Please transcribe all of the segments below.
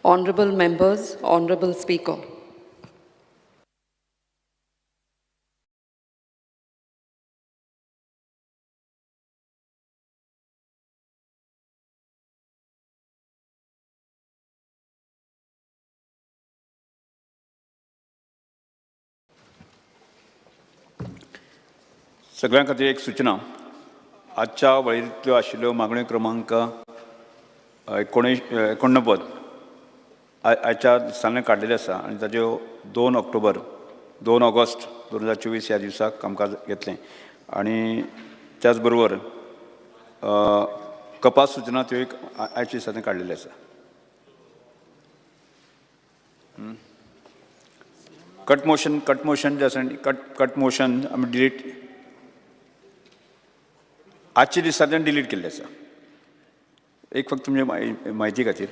Honorable members, Honorable Speaker. सगळ्यां खातीर एक सूचना. आजच्या वळेरेंतल्यो आशिल्ल्यो मागण्यो क्रमांक 89 आयच्या दिसांतल्यान काडिल्ले आसा आनी ताच्यो 2 ऑगस्ट 2024 ह्या दिसाक कामकाज घेतलें. आनी त्याच बरोबर कपास सूचना त्यो एक आयच्या दिसांनी काडिल्ले आसा. कट मोशन जे आसा कट मोशन आमी डिलीट आजच्या दिसांतल्यान डिलीट केल्ले आसा. एक फक्त तुमचे म्हायती खातीर.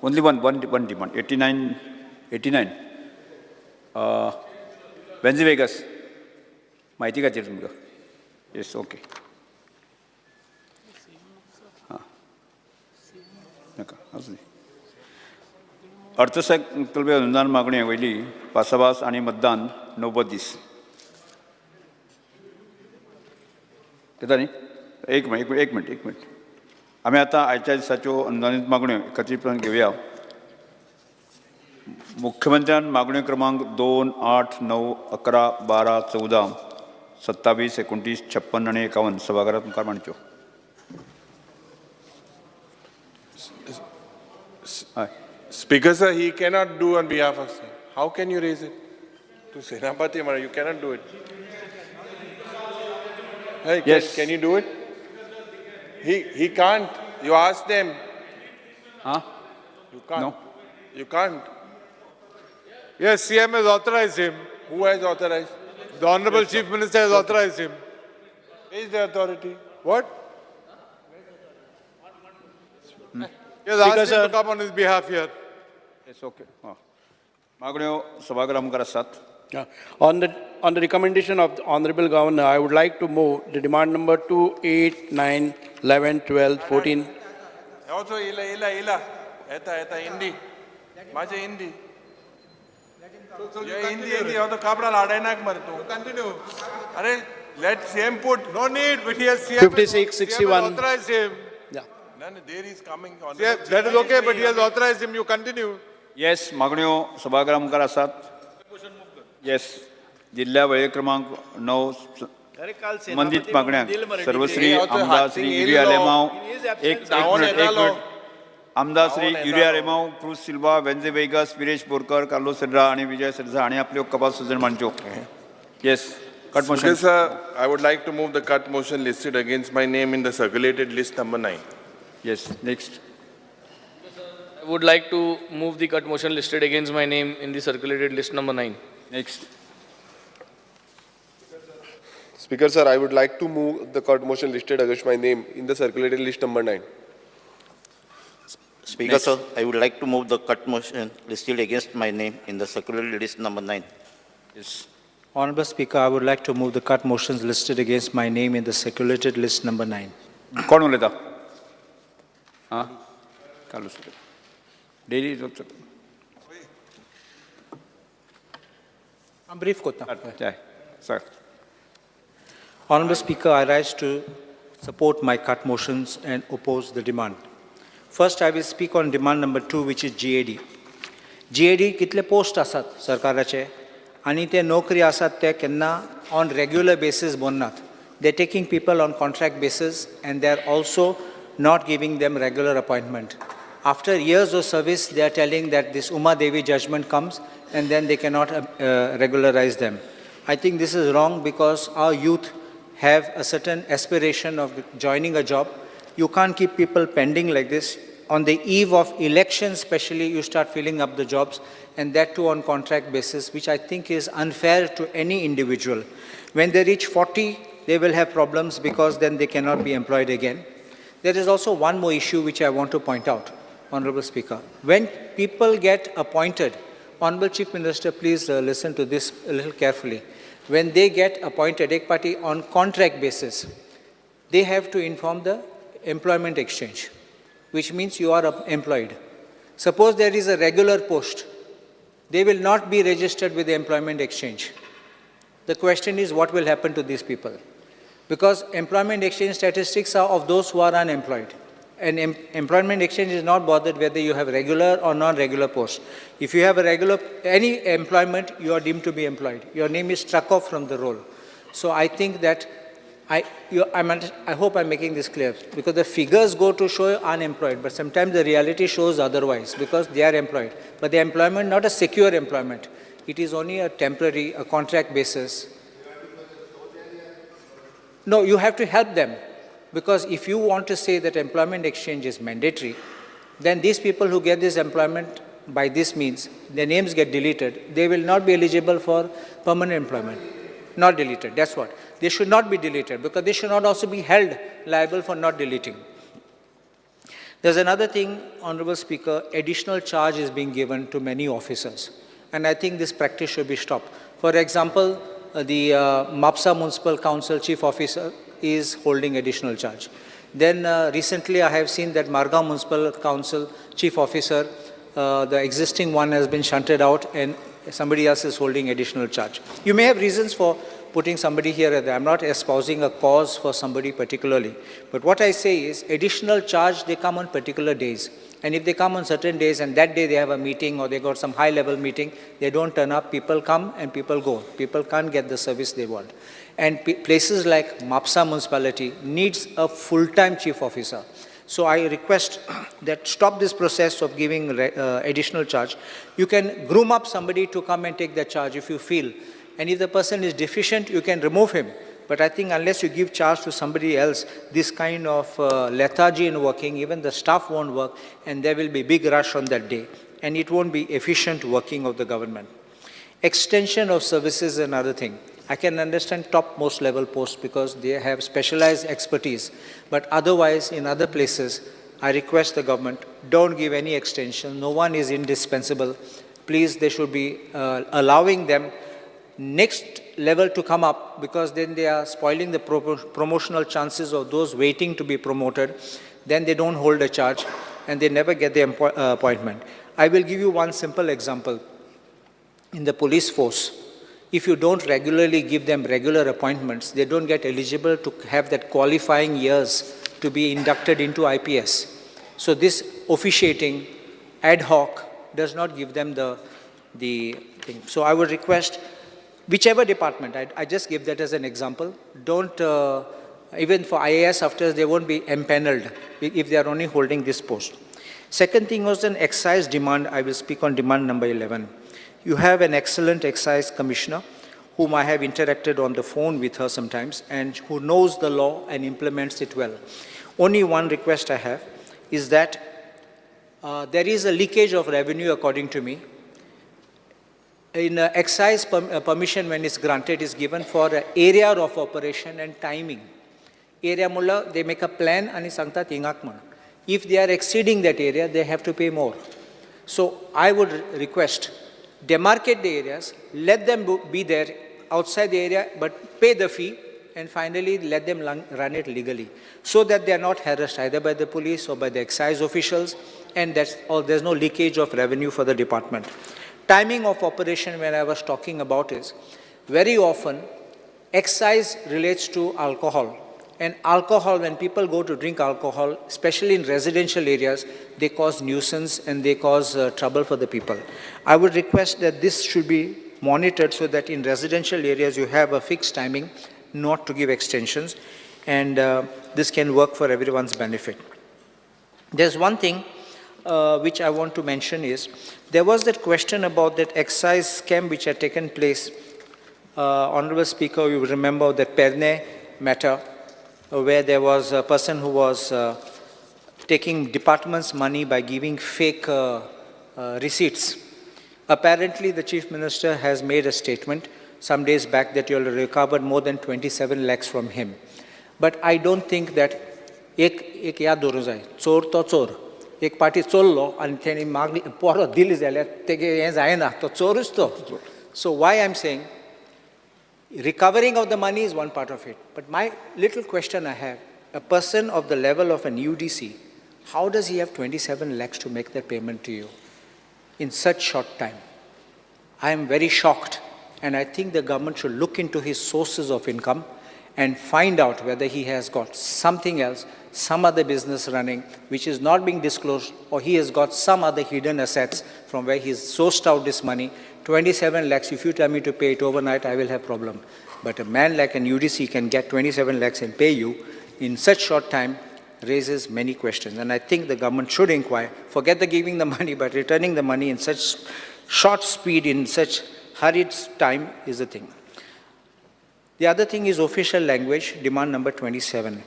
ओन्ली वन डिमांड 89 वेन्झी वेगस म्हायती खातीर तुमकां. Yes okay. नाका आसूं दी. अर्थसंकल्पीय अनुदान मागणे वयली भासाभास आनी मतदान 90 दीस. येता न्ही. एक मिनट आमी आतां आयच्या दिसाच्यो अनुदानीत मागण्यो एकत्रीतपणान घेवया. मुख्यमंत्र्यान मागण्यो क्रमांक 2, 8, 9, 11, 12, 14, 27, 29, 56 आनी 51 सभाघरांत मुखार मांडच्यो. Speaker sir, he cannot do on behalf of sir. How can you raise it? To Senapati Amara, you cannot do it. Hey, yes. Can you do it? He can't. You ask them. You can't. No. You can't. Yes, CM has authorized him. Who has authorized? The Honorable Chief Minister has authorized him. Where is the authority? What? He has asked him to come on his behalf here. Yes okay. मागण्यो सभाघरा मुखार आसात. On the recommendation of the Honorable Governor, I would like to move the demand number 2, 8, 9, 11, 12, 14. Also, ila. Eta Hindi. Maje Hindi. ये हिंदी हो तो कापड़ा लाड़े ना मर तू. Continue. अरे let CM put. No need, but he has CM. 56, 61. CM has authorized him. Yeah. None, there is coming on. CM, that is okay, but he has authorized him. You continue. Yes मागण्यो सभाघरा मुखार आसात. Yes जिल्ल्या वळे क्रमांक 9 संबंधित मागण्यांक सर्वश्री आमदार श्री युरिया लेमाव एक मिनट आमदार श्री युरिया लेमाव क्रूज सिल्वा वेन्झे वेगस विरेश बोरकर कार्लोस सेड्रा आणि विजय सेड्रा हांणी आपल्यो कपास सूचना मांडच्यो. Yes cut motion. Sir, I would like to move the cut motion listed against my name in the circulated list number 9. Yes next. I would like to move the cut motion listed against my name in the circulated list number 9. Next. Speaker sir, I would like to move the cut motion listed against my name in the circulated list number 9. Speaker sir, I would like to move the cut motion listed against my name in the circulated list number 9. Yes. Honorable Speaker, I would like to move the cut motions listed against my name in the circulated list number 9. कोण उलयता? Carlos daily I'm brief kota. Sir. Honorable Speaker, I rise to support my cut motions and oppose the demand. First, I will speak on demand number 2, which is GAD. GAD कितले post आसात सरकाराचे आनी ते नोकरी आसात ते केन्ना on regular basis बननात. They are taking people on contract basis and they are also not giving them regular appointment. After years of service, they are telling that this Uma Devi judgment comes and then they cannot regularize them. I think this is wrong because our youth have a certain aspiration of joining a job. You can't keep people pending like this. On the eve of elections especially, you start filling up the jobs, and that too on contract basis, which I think is unfair to any individual. When they reach 40, they will have problems because then they cannot be employed again. There is also one more issue which I want to point out, Honorable Speaker. When people get appointed, Honorable Chief Minister, please listen to this a little carefully. When they get appointed, ek party on contract basis, they have to inform the employment exchange, which means you are employed. Suppose there is a regular post, they will not be registered with the employment exchange. The question is what will happen to these people? Because employment exchange statistics are of those who are unemployed. And employment exchange is not bothered whether you have regular or non-regular posts. If you have a regular, any employment, you are deemed to be employed. Your name is struck off from the roll. So I think that, I hope I'm making this clear, because the figures go to show unemployed, but sometimes the reality shows otherwise, because they are employed. But the employment, not a secure employment. It is only a temporary, a contract basis. No, you have to help them. Because if you want to say that employment exchange is mandatory, then these people who get this employment by this means, their names get deleted, they will not be eligible for permanent employment. Not deleted, that's what. They should not be deleted because they should not also be held liable for not deleting. There's another thing, Honorable Speaker, additional charge is being given to many officers. And I think this practice should be stopped. For example, the MAPSA Municipal Council Chief Officer is holding additional charge. Then recently I have seen that Margao Municipal Council Chief Officer, the existing one has been shunted out and somebody else is holding additional charge. You may have reasons for putting somebody here or there. I'm not espousing a cause for somebody particularly. But what I say is additional charge, they come on particular days. And if they come on certain days and that day they have a meeting or they got some high-level meeting, they don't turn up, people come and people go. People can't get the service they want. And places like MAPSA municipality needs a full-time chief officer. So I request that stop this process of giving additional charge. You can groom up somebody to come and take that charge if you feel. And if the person is deficient, you can remove him. But I think unless you give charge to somebody else, this kind of lethargy in working, even the staff won't work, and there will be big rush on that day. And it won't be efficient working of the government. Extension of services is another thing. I can understand topmost level posts because they have specialized expertise. But otherwise, in other places, I request the government, don't give any extension. No one is indispensable. Please, they should be allowing them next level to come up, because then they are spoiling the promotional chances of those waiting to be promoted. Then they don't hold a charge and they never get the appointment. I will give you one simple example. In the police force, if you don't regularly give them regular appointments, they don't get eligible to have that qualifying years to be inducted into IPS. So this officiating ad hoc does not give them the thing. So I would request whichever department, I just give that as an example, don't, even for IAS officers, they won't be empaneled if they are only holding this post. Second thing was an excise demand. I will speak on demand number 11. You have an excellent excise commissioner whom I have interacted on the phone with her sometimes and who knows the law and implements it well. Only one request I have is that there is a leakage of revenue according to me. In excise permission, when it's granted, is given for area of operation and timing. Area mulla, they make a plan and sangta tingak man. If they are exceeding that area, they have to pay more. So I would request, demarcate the areas, let them be there outside the area, but pay the fee, and finally let them run it legally, so that they are not harassed either by the police or by the excise officials, and there's no leakage of revenue for the department. Timing of operation, when I was talking about, is very often excise relates to alcohol. And alcohol, when people go to drink alcohol, especially in residential areas, they cause nuisance and they cause trouble for the people. I would request that this should be monitored so that in residential areas you have a fixed timing, not to give extensions, and this can work for everyone's benefit. There's one thing which I want to mention is, there was that question about that excise scam which had taken place. Honorable Speaker, you remember that Perne matter, where there was a person who was taking department's money by giving fake receipts. Apparently, the Chief Minister has made a statement some days back that you will recovered more than 27 lakhs from him. But I don't think that एक याद दवरूं जाय, चोर तो चोर, एक पाटी चोरलो आनी तेणी मागणी पोरो दिली जाल्यार तेगे हें जायना, तो चोरूच तो. So why I'm saying, recovering of the money is one part of it. But my little question I have, a person of the level of an UDC, how does he have 27 lakhs to make that payment to you in such short time? I am very shocked, and I think the government should look into his sources of income and find out whether he has got something else, some other business running which is not being disclosed, or he has got some other hidden assets from where he's sourced out this money. 27 lakhs, if you tell me to pay it overnight, I will have problem. But a man like an UDC can get 27 lakhs and pay you in such short time raises many questions. And I think the government should inquire, forget the giving the money, but returning the money in such short speed, in such hurried time is the thing. The other thing is official language, demand number 27.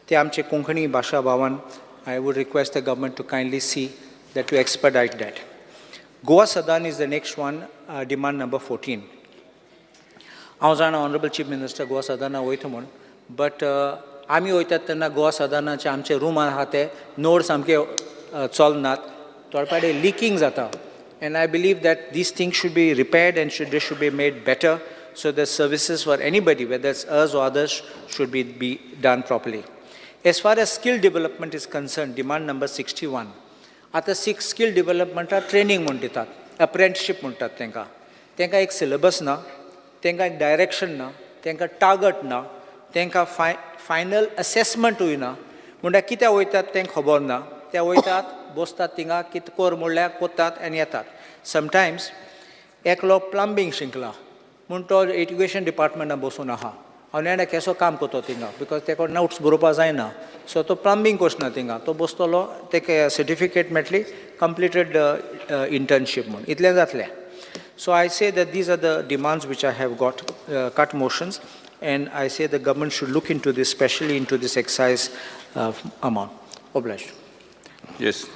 Te amche Konkani Bhasha Bhavan, I would request the government to kindly see that to expedite that. Goa Sadan is the next one, demand number 14. I was an Honorable Chief Minister, Goa Sadana Oitamon, but आमी वयतात तेन्ना गोवा सदनाचे आमचे room आहा ते node सामके चलनात, थोडे leaking जाता. And I believe that these things should be repaired and they should be made better, so that services for anybody, whether it's us or others, should be done properly. As far as skill development is concerned, demand number 61. आता skill development training म्हणून दितात, apprenticeship म्हणटात तेंकां. तेंकां एक syllabus ना, तेंकां एक direction ना, तेंकां target ना, तेंकां final assessment होयना. म्हणल्यार कित्याक वयतात तें खबर ना. ते वयतात, बसतात थिंगा, कितें कोर म्हणल्यार कोतात आनी येतात. Sometimes एकलो plumbing शिकला, म्हूण तो एड्युकेशन डिपार्टमेंटान बसून आहा. हांव केसो काम करता थिंगा, बिकॉज तेका नोट्स बरोवपा जायना. सो तो प्लंबिंग करचना थिंगा, तो बसतलो, तेका सर्टिफिकेट मेळटली, कंप्लिटेड इंटर्नशीप म्हणून. इतलें जातलें. So I say that these are the demands which I have got, cut motions, and I say the government should look into this, especially into this excise amount. Obliged. Yes.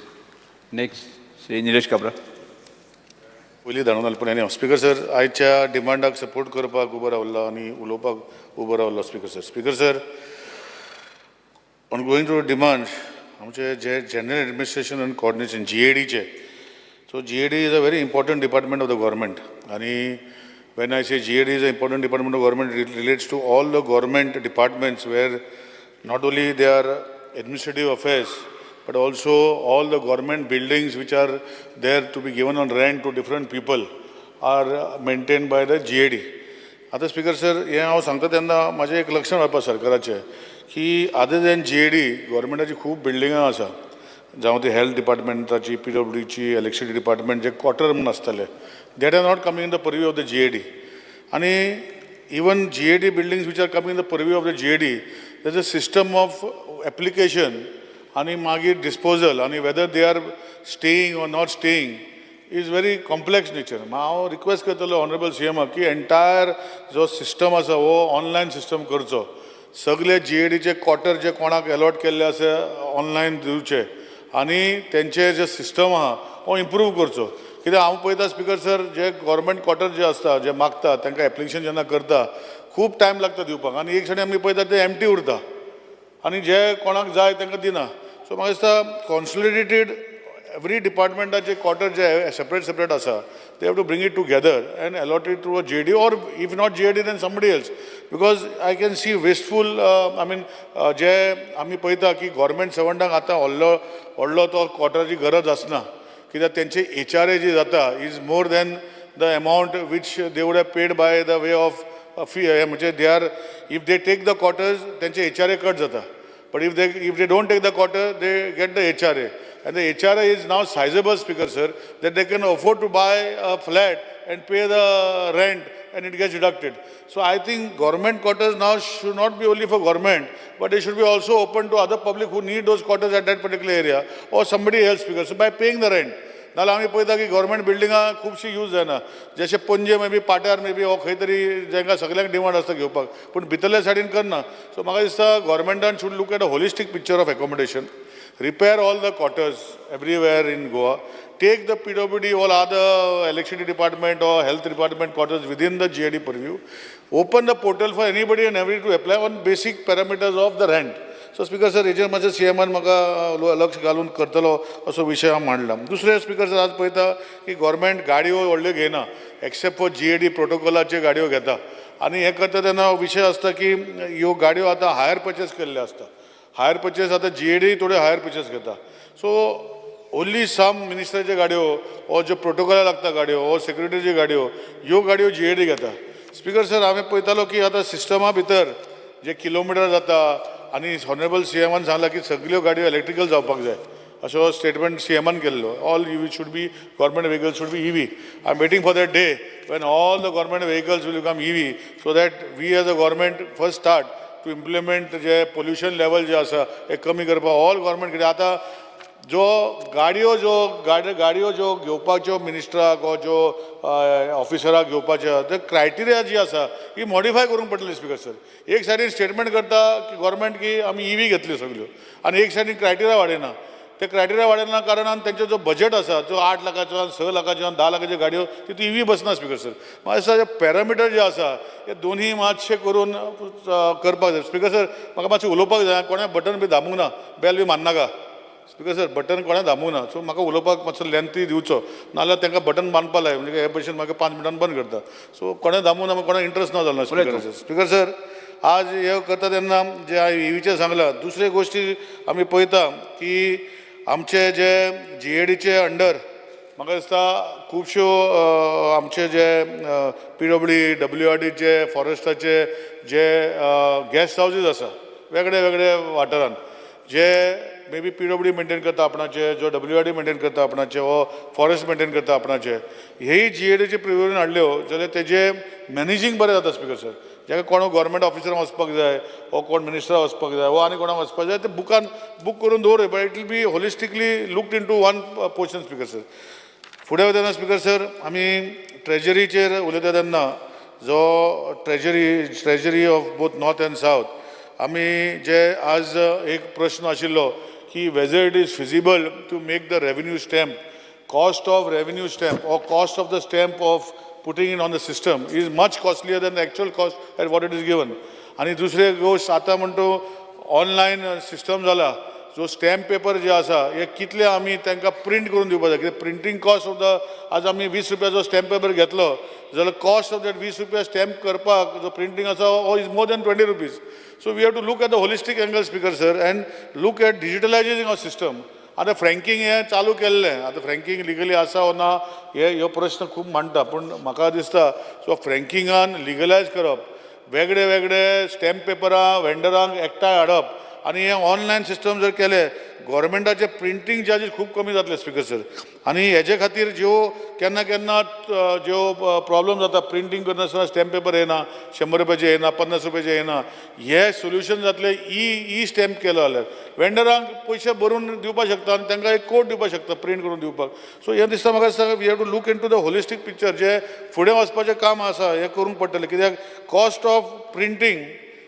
Next, Sri Nilesh Kabra. पयलीं धाडून घालपून हांव speaker sir आयच्या डिमांडाक support करपाक उबो रावल्लो आनी उलोवपाक उबो रावल्लो speaker sir on going to demand आमचे जे जनरल एडमिनिस्ट्रेशन एंड कोऑर्डिनेशन GADचे so GAD is a very important department of the government आनी when I say GAD is an important department of government, it relates to all the government departments where not only they are administrative affairs, but also all the government buildings which are there to be given on rent to different people are maintained by the GAD. आता speaker sir हे हांव सांगता तेन्ना म्हाजें एक लक्षण रावपा सरकाराचें की अदर दॅन GAD गव्हर्मेंटाची खूब बिल्डिंगां आसा, जावं ती हेल्थ डिपार्टमेंटाची, PWDची, इलेक्ट्रिसिटी डिपार्टमेंट जे क्वॉर्टर म्हूण आसताले, that are not coming in the purview of the GAD. And even GAD buildings which are coming in the purview of the GAD, there's a system of application and magi disposal and whether they are staying or not staying is very complex nature. I request the Honorable CM ki entire जो system आसा वो online system करचो. सगळे GAD चे quarter जे कोणाक allot केल्ले आसा online दिवचे आणि त्यांचे जे system आहा वो improve करचो. कित्याक हांव पळयता स्पीकर सर जे गव्हर्मेंट क्वॉर्टर जे आसता जे मागता तांकां एप्लिकेशन जेन्ना करता खूब टायम लागता दिवपाक आनी एक आमी पळयता ते एम्प्टी उरता आनी जे कोणाक जाय तांकां दिना. सो म्हाका दिसता कॉन्सोलिडेटेड एवरी डिपार्टमेंटाचे क्वॉर्टर जे सेपरेट आसा they have to bring it together and allot it through a GAD, or if not GAD then somebody else, because I can see wasteful जे आमी पळयता की गव्हर्मेंट सर्वंटांक आतां व्हडलो तो क्वॉर्टराची गरज आसना, कित्याक तेंचे HRA जे जाता is more than the amount which they would have paid by the way of fee. म्हणजे they are if they take the quarters तेंचे HRA कट जाता, but if they don't take the quarter they get the HRA, and the HRA is now sizable, Speaker sir, that they can afford to buy a flat and pay the rent and it gets deducted. So I think government quarters now should not be only for government, but they should be also open to other public who need those quarters at that particular area or somebody else, because so by paying the rent. नाल्यार आमी पळयता की government बिल्डिंगां खुबशी use जायना, जशे Panaji maybe पाट्यार maybe हो खंय तरी जांकां सगळ्यांक डिमांड आसता घेवपाक, पूण भितरल्या सायडीन करना. सो म्हाका दिसता गव्हर्मेंटान should look at a holistic picture of accommodation, repair all the quarters everywhere in Goa, take the PWD, all other electricity department or health department quarters within the GAD purview, open the portal for anybody and everybody to apply on basic parameters of the rent. So Speaker sir, हेजेर माझे CMन म्हाका लक्ष घालून करतलो असो विशय हांव मांडला. दुसरे स्पीकर सर, आज पळयता की गव्हर्मेंट गाडयो व्हडल्यो घेयना, एक्सेप्ट फॉर GAD प्रोटोकॉलाच्यो गाडयो घेता, आनी हे करता तेन्ना विशय आसता की ह्यो गाडयो आतां हायर पर्चेस केल्ले आसता. हायर पर्चेस आतां GAD थोड्यो हायर पर्चेस घेता. सो ओन्ली सम मिनिस्टराच्यो गाडयो ओ ज्यो प्रोटोकॉला लागता गाडयो ओ सेक्युरिटीच्यो गाडयो, ह्यो गाडयो GAD घेता. स्पीकर सर, हांवें पळयतालो की आतां सिस्टमा भितर जे किलोमिटर जाता, आनी हॉनरेबल CMन सांगला की सगळ्यो गाडयो इलेक्ट्रिकल जावपाक जाय, अशो स्टेटमेंट CMन केल्लो. All EV should be, government vehicles should be EV. I'm waiting for that day when all the government vehicles will become EV, so that we as a government first start to implement J pollution level जे आसा हे कमी करपाक all government कितें आतां जो गाडयो ज्यो घेवपाच्यो मिनिस्टराक वा ज्यो ऑफिसराक घेवपाच्यो ते क्रायटेरिया जी आसा ही मॉडिफाय करूंक पडटली. स्पीकर सर, एक सायडीन स्टेटमेंट करता की गव्हर्मेंट की आमी EV घेतल्यो सगळ्यो, आनी एक सायडीन क्रायटेरिया वाडयना. ते क्रायटेरिया वाडयना कारणान तेंचो जो बजेट आसा जो 8 लाखाचो 6 लाखाच्यो 10 लाखाच्यो गाडयो तितू EV बसना. स्पीकर सर, म्हाका दिसता जे पॅरामिटर जे आसा हे दोन्ही मातशे करून करपाक जाय. स्पीकर सर, म्हाका मातशें उलोवपाक जाय, कोणें बटन बी दामूंक ना, बेल बी मारनाका. स्पीकर सर, बटन कोणें दामूंक ना, सो म्हाका उलोवपाक मातसो लेंथी दिवचो, नाल्यार तांकां बटन बांदपा लाय, म्हणजे हे भशेन म्हाका 5 मिनटान बंद करता. सो कोणें दामूंक ना, कोणें इंट्रस्ट ना जालो. स्पीकर सर, स्पीकर सर, आज हे करता तेन्ना जे EVचें सांगलां, दुसरे गोश्टी आमी पळयता की आमचे जे GADचे अंडर म्हाका दिसता खुबश्यो आमचे जे PWD, WRDचे, फॉरेस्टाचे जे गेस्ट हावजीस आसा वेगळे वेगळे वाठारांत, जे मे बी PWD मेंटेन करता आपणाचे, जो WRD मेंटेन करता आपणाचे, वो फॉरेस्ट मेंटेन करता आपणाचे, हेय GADचे प्रिव्हिजन हाडल्यो जाल्यार तेजे मॅनेजींग बरें जाता. स्पीकर सर, जाका कोण गव्हर्मेंट ऑफिसरांक वचपाक जाय वो कोण मिनिस्टराक वचपाक जाय वो आनी कोणाक वचपाक जाय ते बुकान बूक करून दवरय, but it will be holistically looked into one portion. Speaker sir, फुडें वयतना स्पीकर सर, आमी ट्रेजरीचेर उलयता तेन्ना जो treasury of both north and south, आमी जे आज एक प्रश्न आशिल्लो की whether it is feasible to make the revenue stamp, cost of revenue stamp or cost of the stamp of putting it on the system is much costlier than the actual cost at what it is given. आणि दुसरे गोष्ट आता म्हणतो online system जाला, जो stamp paper जे आसा हे कितले आमी तांकां प्रिंट करून दिवपाक जाय, कित्याक प्रिंटींग कॉस्ट ऑफ द, आज आमी 20 रुपयाचो स्टॅम्प पेपर घेतलो जाल्यार कॉस्ट ऑफ दॅट 20 रुपया स्टॅम्प करपाक जो प्रिंटींग आसा हो is more than 20 rupees. So we have to look at the holistic angle. Speaker sir, and look at digitalisation of system. आतां फ्रँकींग हें चालू केल्लें, आतां फ्रँकींग लिगली आसा वो ना ह्यो प्रश्न खूब मांडटा, पूण म्हाका दिसता सो फ्रँकिंगान लिगलायज करप, वेगळे वेगळे स्टॅम्प पेपरां वेंडरांक एकठांय हाडप, आनी हे ऑनलायन सिस्टम जर केले गव्हर्मेंटाचे प्रिंटींग चार्जीस खूब कमी जातले. स्पीकर सर, आनी हेजे खातीर ज्यो केन्ना केन्ना ज्यो प्रॉब्लम जाता, प्रिंटींग करनासतना स्टॅम्प पेपर येना, 100 रुपयाचे येना, 50 रुपयाचे येना, हे सोल्युशन जातले ई स्टॅम्प केलो जाल्यार वेंडरांक पयशे भरून दिवपाक शकता आनी तांकां एक कोड दिवपाक शकता प्रिंट करून दिवपाक. सो हे दिसता म्हाका दिसता we have to look into the holistic picture. जे फुडें वचपाचें काम आसा हें करूंक पडटलें, कित्याक कॉस्ट ऑफ प्रिंटींग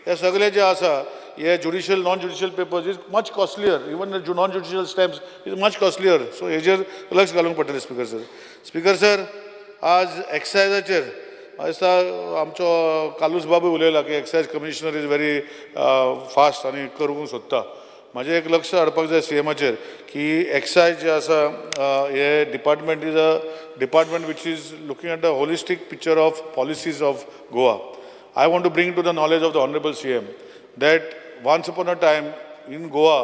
हे सगळे जे आसा हे judicial non judicial papers is much costlier, even non judicial stamps is much costlier. So हेजेर लक्ष घालूंक पडटलें. स्पीकर सर, स्पीकर सर, आज एक्सायजाचेर म्हाका दिसता आमचो कालूस बाबू उलयला की excise commissioner is very fast आनी करूंक सोदता. म्हाजें एक लक्ष हाडपाक जाय CMचेर की एक्सायज जे आसा हे department is a department which is looking at the holistic picture of policies of Goa. I want to bring to the knowledge of the Honorable CM that once upon a time in Goa,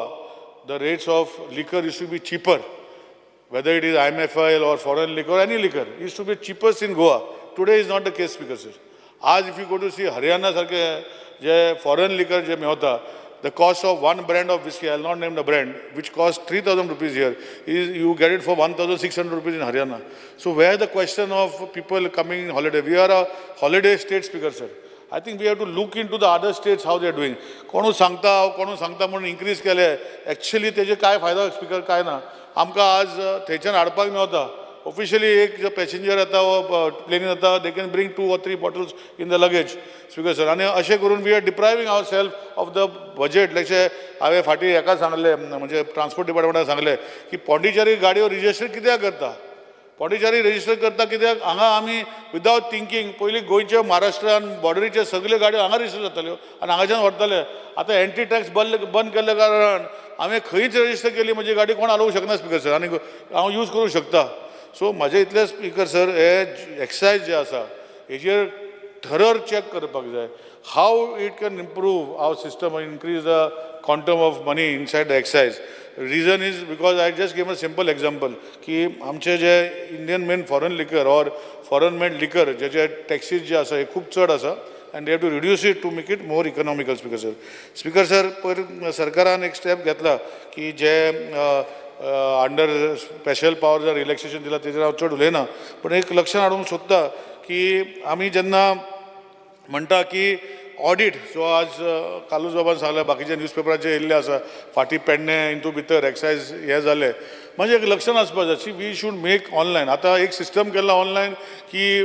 the rates of liquor used to be cheaper, whether it is IMFL or foreign liquor or any liquor, used to be cheapest in Goa. Today is not the case, Speaker sir. As if you go to see Haryana sarke je foreign liquor je mehota, the cost of one brand of whiskey, I will not name the brand, which costs 3,000 rupees here, is you get it for 1,600 rupees in Haryana. So where the question of people coming in holiday? We are a holiday state, Speaker sir. I think we have to look into the other states how they are doing. कोणू सांगता म्हणून increase केले. Actually तेजे काय फायदा speaker काय ना. आमकां आज थंयच्यान हाडपाक मेवता. Officially एक जो पॅसेंजर येता वो प्लेनीन येता, they can bring 2 or 3 bottles in the luggage, Speaker sir. आणि अशें करून we are depriving ourselves of the budget. Like हांवें फाटीं हेका सांगलें म्हणजे ट्रान्सपोर्ट डिपार्टमेंटाक सांगलें की पॉंडिचेरी गाडयो रजिस्टर कित्याक करता? पॉंडिचेरी रजिस्टर करता कित्याक हांगा आमी विदावट थिंकींग पयलीं गोंयचे महाराष्ट्रान बॉर्डरीचे सगळे गाडयो हांगा रजिस्टर जाताल्यो आनी हांगाच्यान व्हरताले. आतां एंट्री टॅक्स बंद केल्ल्या कारणान हांवें खंयच रजिस्टर केली म्हजी गाडी कोण हालोवंक शकना स्पीकर सर आनी हांव यूज करूंक शकता. सो म्हाजें इतलें स्पीकर सर हे एक्सायज जे आसा हेजेर थरर चॅक करपाक जाय. How it can improve our system and increase the quantum of money inside the excise. Reason is because I just gave a simple example की आमचे जे इंडियन मेन फॉरेन लिकर और फॉरेन मेड लिकर जे taxis जे आसा हे खूब चड आसा and they have to reduce it to make it more economical, Speaker sir. Speaker sir, पर सरकारान एक स्टेप घेतला की जे अंडर स्पेशल पावर रिलॅक्सेशन दिला तेजेर हांव चड उलयना, पण एक लक्षात हाडूंक सोदता की आमी जेन्ना म्हणटा की ऑडिट जो आज कालूच बाबान सांगलें बाकीच्या न्यूजपेपराचेर येयल्ले आसा फाटीं पेडणे इंतू भितर एक्सायज हे जाले. म्हणजे एक लक्षण आसपाक जाय की वी शूड मेक ऑनलायन. आतां एक सिस्टम केला ऑनलायन की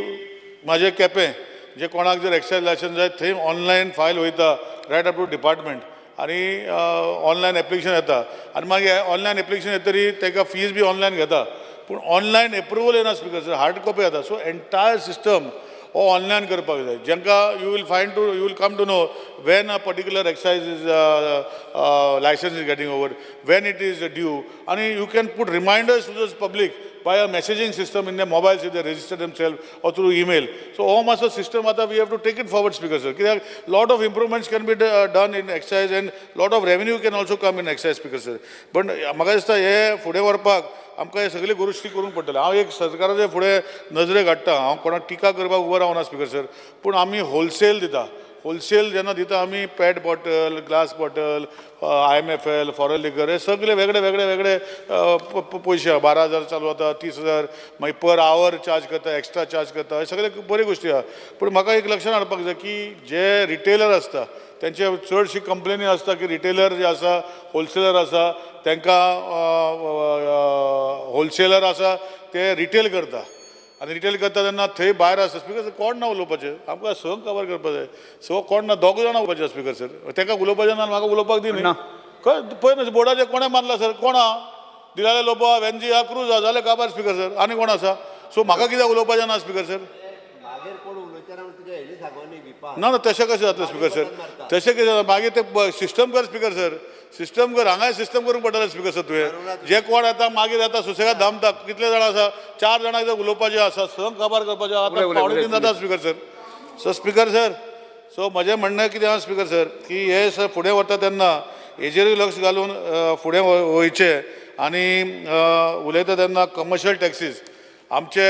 म्हाजें केपें जे कोणाक जर एक्सायज लायसन्स जाय थंय ऑनलायन फायल वयता रायट अप टू डिपार्टमेंट आनी ऑनलायन एप्लिकेशन येता आनी मागीर ऑनलायन एप्लिकेशन येतरी ताका फीज बी ऑनलायन घेता पूण ऑनलायन एप्रुवल येना स्पीकर सर हार्ड कॉपी येता. सो एंटायर सिस्टम हो ऑनलायन करपाक जाय जेंकां you will come to know when a particular excise is licence is getting over when it is due आनी you can put reminders to the public by a messaging system in their mobiles if they register themselves or through email. So all master system we have to take it forward, Speaker sir. Lot of improvements can be done in excise and lot of revenue can also come in excise, Speaker sir. But म्हाका दिसता हे फुडें व्हरपाक आमकां हे सगळे गोश्टी करूंक पडटले. हांव एक सरकाराचे फुडें नजरेक हाडटा, हांव कोणाक टिका करपाक उबो रावना स्पीकर सर, पूण आमी होलसेल दिता. होलसेल जेन्ना दिता आमी PET bottle glass bottle IMFL foreign liquor हे सगळे वेगळे वेगळे वेगळे पयशे 12,000 चालू जाता 30,000 मागीर पर आवर चार्ज करता एक्स्ट्रा चार्ज करता हे सगळे बरी गोश्टी आहा. पूण म्हाका एक लक्षात हाडपाक जाय की जे रिटेलर आसता त्यांचे चडशी कंप्लेनी आसता की रिटेलर जे आसा होलसेलर आसा तांकां होलसेलर आसा ते रिटेल करता आनी रिटेल करता तेन्ना थंय भायर आसता स्पीकर कोण ना उलोवपाचें आमकां संक कवर करपाक जाय. सो कोण ना दोग जाणां उलोवपाचें स्पीकर सर ताका उलोवपाचें ना म्हाका उलोवपाक दी न्ही खंय पळय बोर्डाचेर कोणें मारला सर कोण आहा दिलाले लोबा वेंजी हा क्रूज हा जालें काबार स्पीकर सर आनी कोण आसा. सो म्हाका कित्याक उलोवपाचें ना स्पीकर सर ना ना तशें कशें जातलें स्पीकर सर तशें कितें जाता मागीर तें सिस्टम कर स्पीकर सर सिस्टम कर हांगाय सिस्टम करूंक पडटलें स्पीकर सर तुवें जे कोण येता मागीर येता सुसेगाद धामता कितले जाणां आसा 4 जाणांक जर उलोवपाचें आसा संक काबार करपाचें आतां पावणे 3 जाता स्पीकर सर. सो स्पीकर सर सो म्हजें म्हणणें कितें आसा स्पीकर सर की हे सर फुडें वता तेन्ना हेजेरूय लक्ष घालून फुडें वयचें आनी उलयता तेन्ना कमर्शियल टॅक्सीज आमचे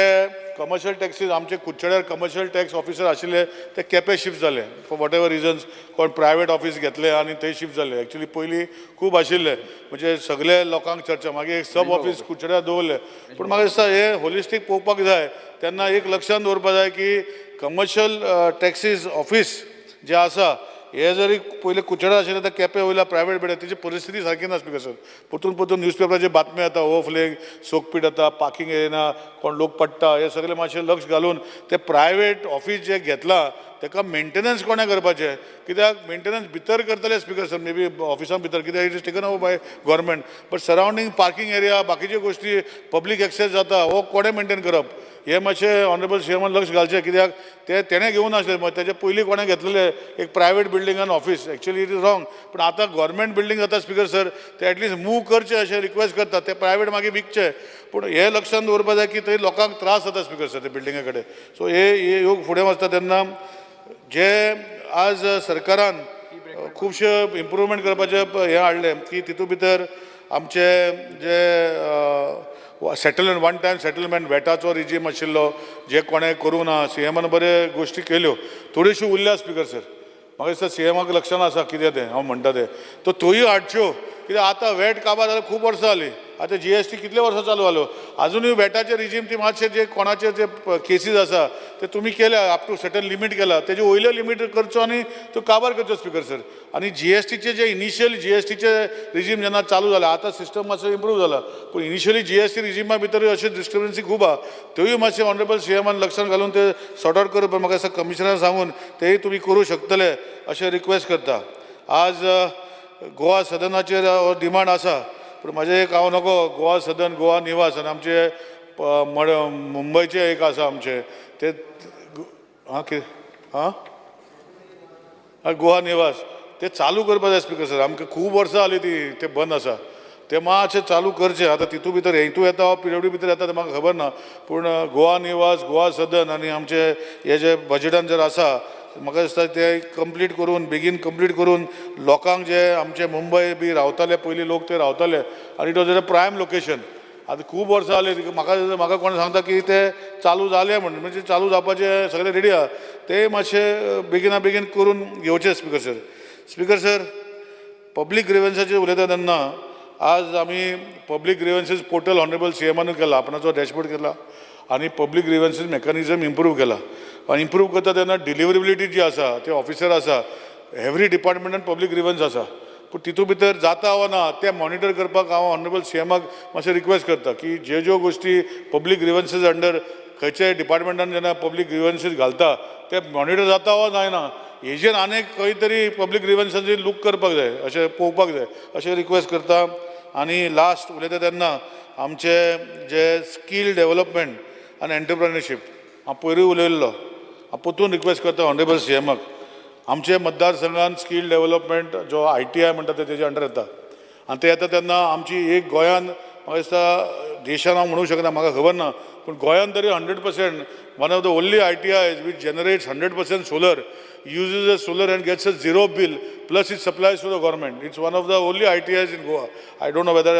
कमर्शियल टॅक्सीज आमचे कुडचड्यार कमर्शियल टॅक्स ऑफिसर आशिल्ले ते केपें शिफ्ट जाले फॉर वॉट एवर रिजन्स कोण प्रायवेट ऑफीस घेतले आनी थंय शिफ्ट जाले. एक्चुली पयलीं खूब आशिल्ले म्हणजे सगळे लोकांक चर्चा मागीर एक सब ऑफीस कुडचड्यार दवरले. पूण म्हाका दिसता हे होलिस्टीक पळोवपाक जाय तेन्ना एक लक्षांत दवरपाक जाय की कमर्शियल टॅक्सीज ऑफीस जे आसा हे जरी पयले कुडचड्यार आशिल्ले ते केपें वयल्या प्रायवेट बेड्या तेजी परिस्थिती सारकी ना स्पीकर सर. परतून न्यूजपेपराचेर बातमी येता ओवरफ्लेग सोकपीट येता पार्किंग येना कोण लोक पडटा हे सगळे मातशें लक्ष घालून ते प्रायवेट ऑफीस जे घेतला ताका मेंटेनन्स कोणें करपाचें कित्याक मेंटेनन्स भितर करतले स्पीकर सर मे बी ऑफिसान भितर कित्याक it is taken over by government but surrounding parking area बाकीच्यो गोश्टी पब्लीक एक्सेस जाता हो कोणें मेंटेन करप हे मातशें ऑनरेबल सीएमान लक्ष घालचें कित्याक तेणें घेवन आसलें तेजे पयलीं कोणें घेतलेलें एक प्रायवेट बिल्डिंगान office actually it is wrong पूण आतां गव्हर्मेंट बिल्डींग जाता स्पीकर सर ते एटलिस्ट मूव करचें अशें रिक्वेस्ट करता ते प्रायवेट मागीर विकचे पूण हे लक्षांत दवरपाक जाय की थंय लोकांक त्रास जाता स्पीकर सर ते बिल्डिंगा कडेन. सो हे योग फुडें वचता तेन्ना जे आज सरकारान खुबशे इम्प्रुवमेंट करपाचे हे हाडले की तितूंत भितर आमचे जे सेटलमेंट वन टायम सेटलमेंट वेटाचो रिजीम आशिल्लो जे कोणें करूं ना सीएमान बरे गोश्टी केल्यो थोड्योश्यो उरल्या स्पीकर सर म्हाका दिसता CMाक लक्षांत आसा कितें तें हांव म्हणटा तें तोय हाडच्यो कित्याक आतां वॅट काबार जाल्यार खूब वर्सां जालीं आतां GST कितले वर्सां चालू जालो अजुनूय वॅटाचे रिजीम ती मातशे जे कोणाचे जे केसीस आसा ते तुमी केल्या अप टू सर्टन लिमीट केला तेजे वयले लिमीट करचो आनी त्यो काबार करच्यो स्पिकर सर आनी GSTचे जे इनिशियल GSTचे रिजीम जेन्ना चालू जाला आतां सिस्टम मातसो इम्प्रूव जाला पूण इनिशियली GST रिजीमा भितर अशी डिस्क्रिपन्सी खूब आहा त्योय मातशे ऑनरेबल CMान लक्षांत घालून ते सॉर्ट आउट करप म्हाका दिसता कमिशनराक सांगून तेय तुमी करूं शकतले अशें रिक्वेस्ट करता आज गोवा सदनाचेर डिमांड आसा पूण म्हाजें एक हांव नको गोवा सदन गोवा निवास आनी आमचे मुंबयचे एक आसा आमचे ते गोवा निवास ते चालू करपा जाय स्पिकर सर आमकां खूब वर्सां जालीं ते बंद आसा ते मातशें चालू करचें आतां तितू भितर हेतू येता PWD भितर येता तें म्हाका खबर ना पूण गोवा निवास गोवा सदन आनी आमचे हे जे बजेटान जर आसा म्हाका दिसता ते कंप्लीट करून बेगीन कंप्लीट करून लोकांक जे आमचे मुंबय बी रावताले पयलीं लोक ते रावताले आनी it was a prime location आतां खूब वर्सां जालीं म्हाका कोण सांगता की ते चालू जाले म्हणजे चालू जावपाचे सगळे रेडी आहा ते मातशे बेगिना बेगीन करून घेवचे स्पिकर सर पब्लीक ग्रिव्हन्साचेर उलयता तेन्ना आज आमी पब्लीक ग्रिव्हन्सीस पोर्टल ऑनरेबल CMानूय केला आपणाचो डॅशबोर्ड केला आनी पब्लीक ग्रिव्हन्सीस मेकॅनिझम इम्प्रूव केला आनी इम्प्रूव करता तेन्ना डिलिव्हरेबिलिटी जी आसा ते ऑफिसर आसा एवरी डिपार्टमेंटान पब्लीक ग्रिव्हन्स आसा पूण तितू भितर जाता वा ना ते मॉनिटर करपाक हांव ऑनरेबल CMाक मातशें रिक्वेस्ट करता की ज्यो गोश्टी पब्लीक ग्रिव्हन्सीस अंडर खंयच्याय डिपार्टमेंटान जेन्ना पब्लीक ग्रिव्हन्सीस घालता ते मॉनिटर जाता वा जायना हेजेर आनीक खंय तरी पब्लीक ग्रिव्हन्साचेर लूक करपाक जाय अशें पळोवपाक जाय अशें रिक्वेस्ट करता आनी लास्ट उलयता तेन्ना आमचे जे स्कील डेव्हलपमेंट आनी एंटरप्रेन्युरशीप हांव पयरूय उलयल्लो हांव परतून रिक्वेस्ट करता ऑनरेबल CMाक आमचे मतदारसंघान स्कील डेव्हलपमेंट जो ITI म्हणटा तेजे अंडर येता आनी ते येता तेन्ना आमची एक गोंयान म्हाका दिसता देशान हांव म्हणूंक शकना म्हाका खबर ना पूण गोंयान तरी 100% one of the only ITIs which generates 100% solar, uses a solar and gets a zero bill, plus it supplies to the government. It's one of the only ITIs in Goa. I don't know whether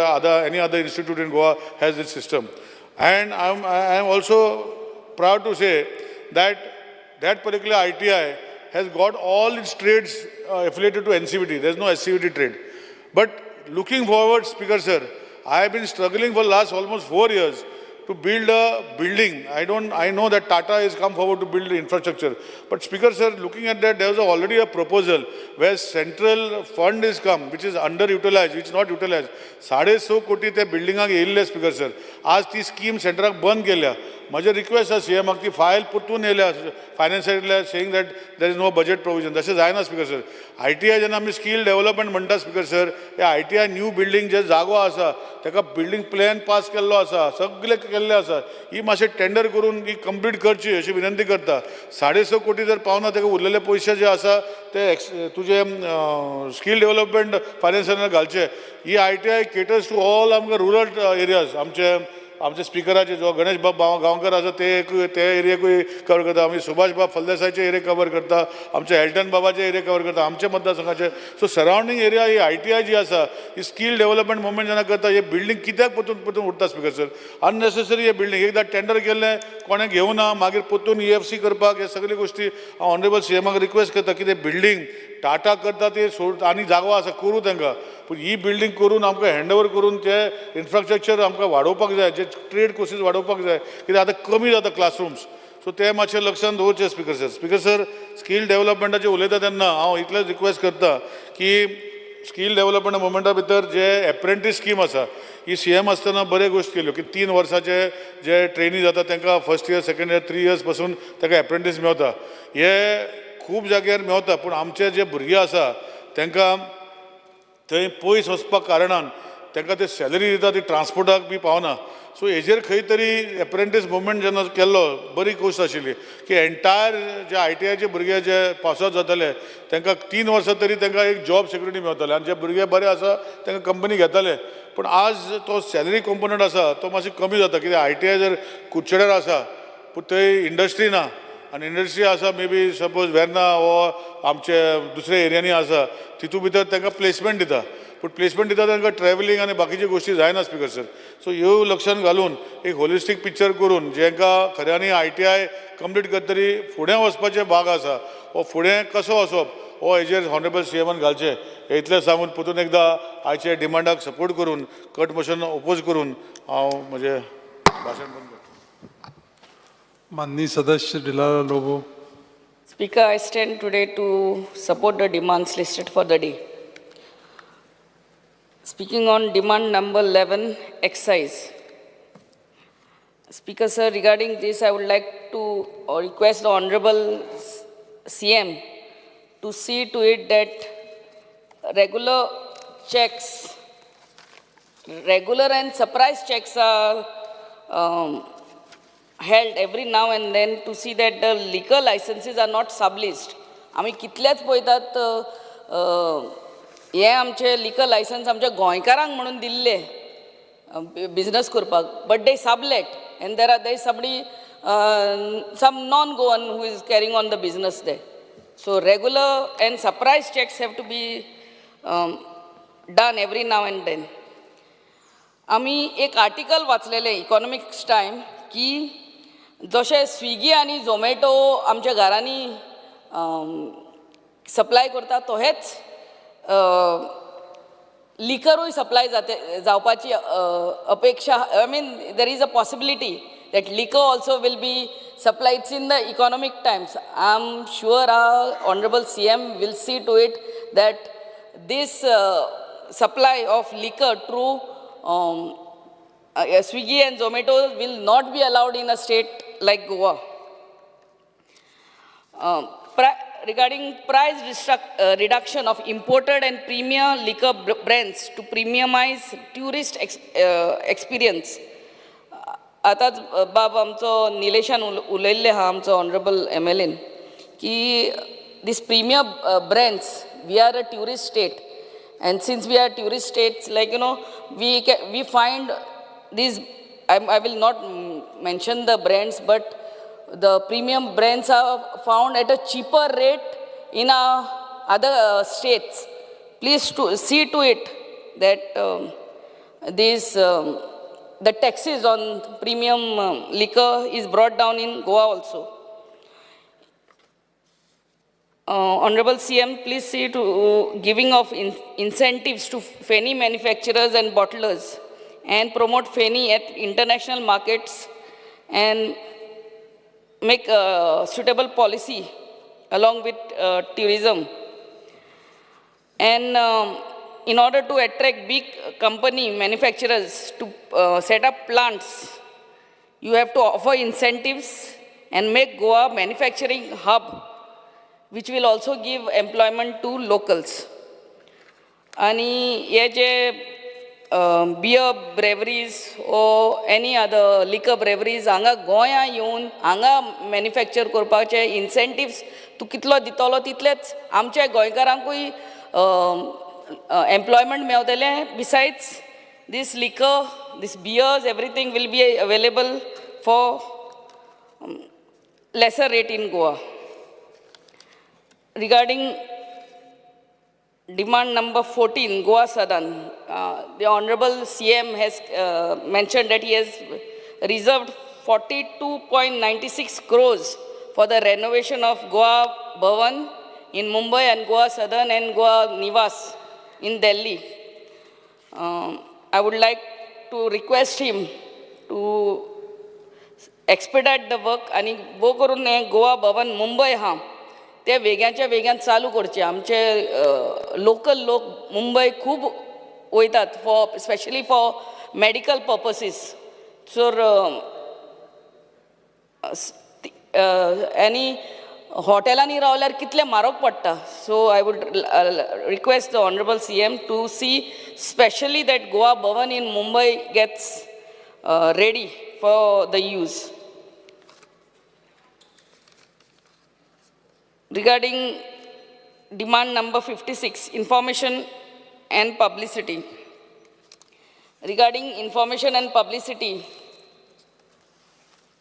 any other institute in Goa has this system. And I am also proud to say that that particular ITI has got all its trades affiliated to NCVT. There is no SCVT trade. But looking forward, Speaker Sir, I have been struggling for the last almost 4 years to build a building. I know that Tata has come forward to build the infrastructure. But Speaker Sir, looking at that, there was already a proposal where central fund is come, which is underutilized, which is not utilized. 150 कोटी ते बिल्डिंगाक येयल्ले Speaker Sir. आज ती scheme सेंटराक बंद केल्या. माझे request आसा CMाक ती file परतून येयल्या फायनान्सांतल्या saying that there is no budget provision. तशें जायना Speaker Sir. ITI जेन्ना आमी स्कील डेव्हलपमेंट म्हणटा Speaker Sir, ह्या ITI न्यू बिल्डिंग जे जागो आसा ताका बिल्डिंग प्लॅन पास केल्लो आसा, सगळे केल्ले आसा. ही मातशें टेंडर करून ही कंप्लीट करची अशी विनंती करता. 6.5 कोटी जर पावना ताका उरलेले पयशे जे आसा ते तुजे स्कील डेव्हलपमेंट फायनान्सांत घालचे. ही ITI केटर्स टू ऑल आमकां रुरल एरियाज. आमचे स्पिकराचे जो गणेश बाब गांवकर आसा ते एरियाकूय कवर करता. आमी सुभाष बाब फलदेसायचे एरिया कवर करता. आमचे हेल्टन बाबाचे एरिया कवर करता. आमचे मतदारसंघाचे. सो सरावंडींग एरिया ही ITI जी आसा ही स्कील डेव्हलपमेंट मुवमेंट जेन्ना करता हे बिल्डिंग कित्याक परतून उरता Speaker Sir. अननेसेसरी हे बिल्डिंग एकदां टेंडर केल्लें कोणें घेवना मागीर परतून EFC करपाक हे सगळे गोश्टी हांव ऑनरेबल CMाक रिक्वेस्ट करता की ते बिल्डिंग टाटा करता ते सोड आनी जागो आसा करूं तांकां. पूण ही बिल्डिंग करून आमकां हँडओवर करून ते इन्फ्रास्ट्रक्चर आमकां वाडोवपाक जाय. जे ट्रेड कोर्सीस वाडोवपाक जाय कित्याक आतां कमी जाता क्लासरूम्स. सो ते मातशें लक्षांत दवरचें Speaker Sir. Speaker Sir, skill डेव्हलपमेंटाचेर उलयता तेन्ना हांव इतलेंच रिक्वेस्ट करता की स्कील डेव्हलपमेंट मुवमेंटा भितर जे एप्रेंटीस स्कीम आसा ही CM आसतना बरे गोश्ट केल्यो की 3 वर्साचे जे ट्रेनी जाता तांकां first year second year 3 years पासून ताका एप्रेंटीस मेवता. हे खूब जाग्यार मेवता पूण आमचे जे भुरगे आसा तांकां थंय पयस वचपाक कारणान तांकां ते सॅलरी दिता ती ट्रान्सपोर्टाक बी पावना. सो हेजेर खंय तरी एप्रेंटीस मुवमेंट जेन्ना केल्लो बरी गोश्ट आशिल्ली की एंटायर जे ITIचे भुरगे जे पास आउट जाताले तांकां 3 वर्सां तरी तांकां एक जॉब सिक्युरिटी मेवताले आनी जे भुरगे बरे आसा तांकां कंपनी घेताले. पूण आज तो सॅलरी कंपोनंट आसा तो मातसो कमी जाता कित्याक ITI जर कुडचड्यार आसा पूण थंय इंडस्ट्री ना आनी इंडस्ट्री आसा मे बी सपोज वेर्ना वो आमचे दुसऱ्या एरियांनी आसा तितू भितर तांकां प्लेसमेंट दिता. पूण प्लेसमेंट दिता तांकां ट्रॅव्हलिंग आनी बाकीच्यो गोश्टी जायना Speaker Sir. सो ह्यो लक्षांत घालून एक होलिस्टीक पिक्चर करून जेंकां खऱ्यांनी ITI कंप्लीट करतरी फुडें वचपाचे भाग आसा वो फुडें कसो वचप हो हेजेर हॉनरेबल सीएमान घालचे इतलें सांगून परतून एकदां आयचे डिमांडाक सपोर्ट करून कट मोशन ओपोज करून हांव म्हजें भाशण बंद करतां. माननीय सदस्य डिलारा Lobo. Speaker, I stand today to support the demands listed for the day. Speaking on demand number 11, excise. Speaker, sir, regarding this, I would like to request the Honorable CM to see to it that regular and surprise checks are held every now and then to see that the liquor licenses are not subleased. आमी कितलेच पळयतात हे आमचे liquor licence आमच्या गोंयकारांक म्हणून दिल्ले business करपाक, but they sublet and there is somebody, some non-Goan who is carrying on the business there. So regular and surprise checks have to be done every now and then. आमी एक article वाचलेले economics time की जशे Swiggy आनी झोमॅटो आमच्या घरांनी supply करता तोहेच लिकरूय supply जावपाची अपेक्षा. I mean, there is a possibility that liquor also will be supplied. It's in the economic times. I'm sure our Honorable CM will see to it that this supply of liquor through Swiggy and Zomato will not be allowed in a state like Goa. Regarding price reduction of imported and premium liquor brands to premiumize tourist experience. आताच बाब आमचो निलेशान उलयल्ले हा आमचो honourable MLA की these premium brands, we are a tourist state, and since we are tourist states, like we find these, I will not mention the brands, but the premium brands are found at a cheaper rate in other states. Please see to it that the taxes on premium liquor is brought down in Goa also. Honorable CM, please see to giving of incentives to Feni manufacturers and bottlers and promote Feni at international markets and make a suitable policy along with tourism. And in order to attract big company manufacturers to set up plants, you have to offer incentives and make Goa manufacturing hub, which will also give employment to locals. And beer breweries or any other liquor breweries हांगा गोंया येवन हांगा manufacture करपाचे incentives तूं कितलो दितलो तितलेच आमच्या गोंयकारांकूय employment मेवतलें. Besides this liquor, this beers, everything will be available for lesser rate in Goa. Regarding demand number 14, Goa Sadan, the Honorable CM has mentioned that he has reserved 42.96 crores for the renovation of Goa Bhavan in Mumbai and Goa Sadan and Goa Nivas in Delhi. I would like to request him to expedite the work आणि बो करून हें गोवा भवन मुंबय हा ते वेग्याच्या वेग्यान चालू करचे. आमचे लोकल लोक मुंबय खूब वयतात for specially for medical purposes. So आनी हॉटेलांनी रावल्यार कितले म्हारग पडटा. So I would request the honourable CM to see specially that Goa Bhavan in Mumbai gets ready for the use. Regarding demand number 56, information and publicity. Regarding information and publicity,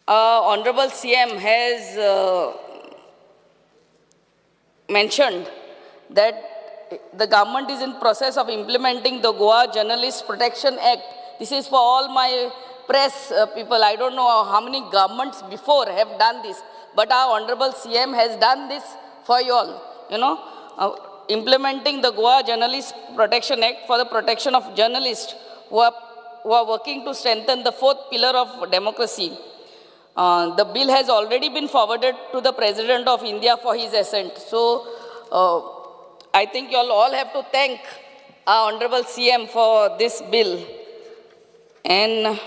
Honorable CM has mentioned that the government is in process of implementing the Goa Journalist Protection Act. This is for all my press people. I don't know how many governments before have done this, but our Honorable CM has done this for you all. implementing the Goa Journalist Protection Act for the protection of journalists who are working to strengthen the fourth pillar of democracy. The bill has already been forwarded to the President of India for his assent. So I think you all have to thank our Honorable CM for this bill. And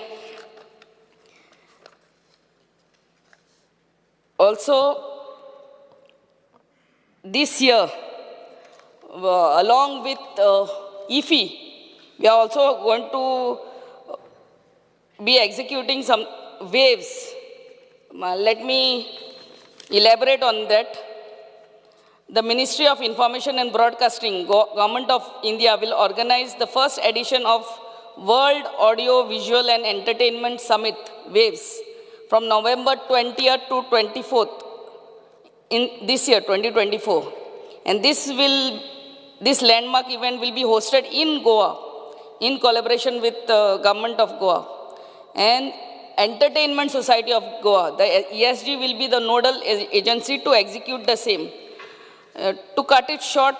also, this year, along with IFI, we are also going to be executing some waves. Let me elaborate on that. The Ministry of Information and Broadcasting, Government of India will organize the first edition of World Audio, Visual and Entertainment Summit, WAVES, from November 20th to 24th in this year, 2024. And this landmark event will be hosted in Goa in collaboration with the Government of Goa and Entertainment Society of Goa. The ESG will be the nodal agency to execute the same. To cut it short,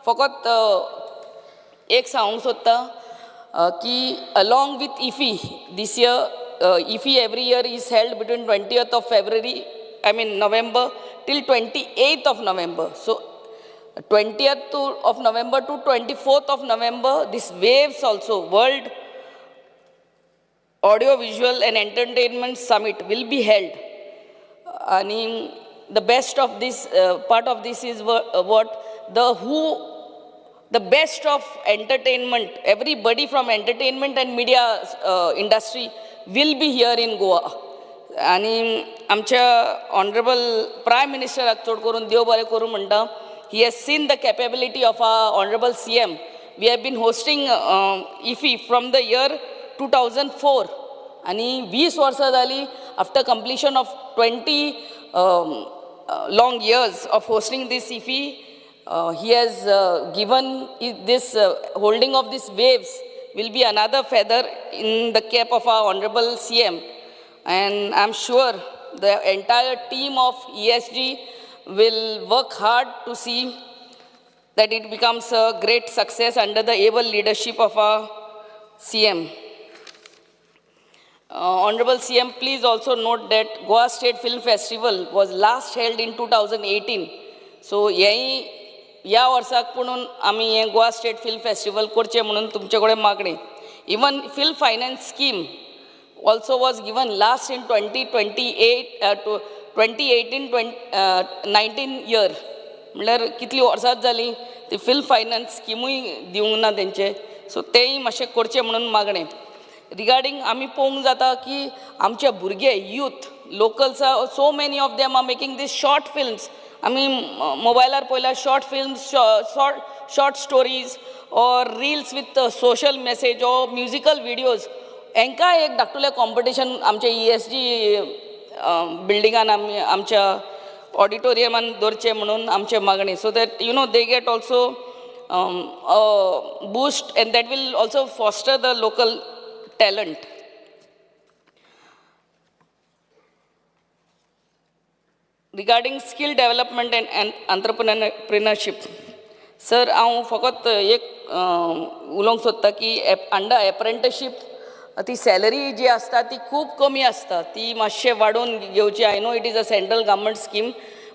फकत एक सांगूंक सोदता की along with IFI, this year IFI every year is held between 20th of February, November till 28th of November. So 20th of November to 24th of November, this WAVES also, World Audio, Visual and Entertainment Summit will be held. And the best of this, part of this is the best of entertainment, everybody from entertainment and media industry will be here in Goa. आणि आमच्या Honorable Prime Minister चड करून देव बरें करूं म्हणटा. He has seen the capability of our Honorable CM. We have been hosting IFI from the year 2004. आणि 20 वर्सां जालीं after completion of 20 long years of hosting this IFI. He has given this holding of these waves will be another feather in the cap of our Honorable CM. And I'm sure the entire team of ESG will work hard to see that it becomes a great success under the able leadership of our CM. Honorable CM, please also note that Goa State Film Festival was last held in 2018. So, या वर्साक पुणून आमी हे Goa state film festival करचे म्हणून तुमचे कडेन मागणी. Even film finance scheme also was given last in 2018-19 year. म्हळ्यार कितली वर्सां जालीं ती फिल्म फायनान्स स्किमूय दिवंक ना तेंचे. सो तेय मातशें करचें म्हणून मागणें. रिगार्डिंग आमी पळोवंक जाता की आमचे भुरगे youth locals so many of them are making these short films. आमी मोबायलार पळयल्यार short films, short stories or reels with social message or musical videos हांकां एक धाकटुलें कॉम्पिटिशन आमच्या ESG बिल्डिंगान आमी आमच्या ऑडिटोरियमान दवरचें म्हणून आमचें मागणी. So that they get also boost and that will also foster the local talent. Regarding skill development and entrepreneurship, sir, हांव फकत एक उलोवंक सोदता की अंडर अप्रेंटिसशीप ती सॅलरी जी आसता ती खूब कमी आसता. ती मातशें वाडोवन घेवची. I know it is a central government scheme,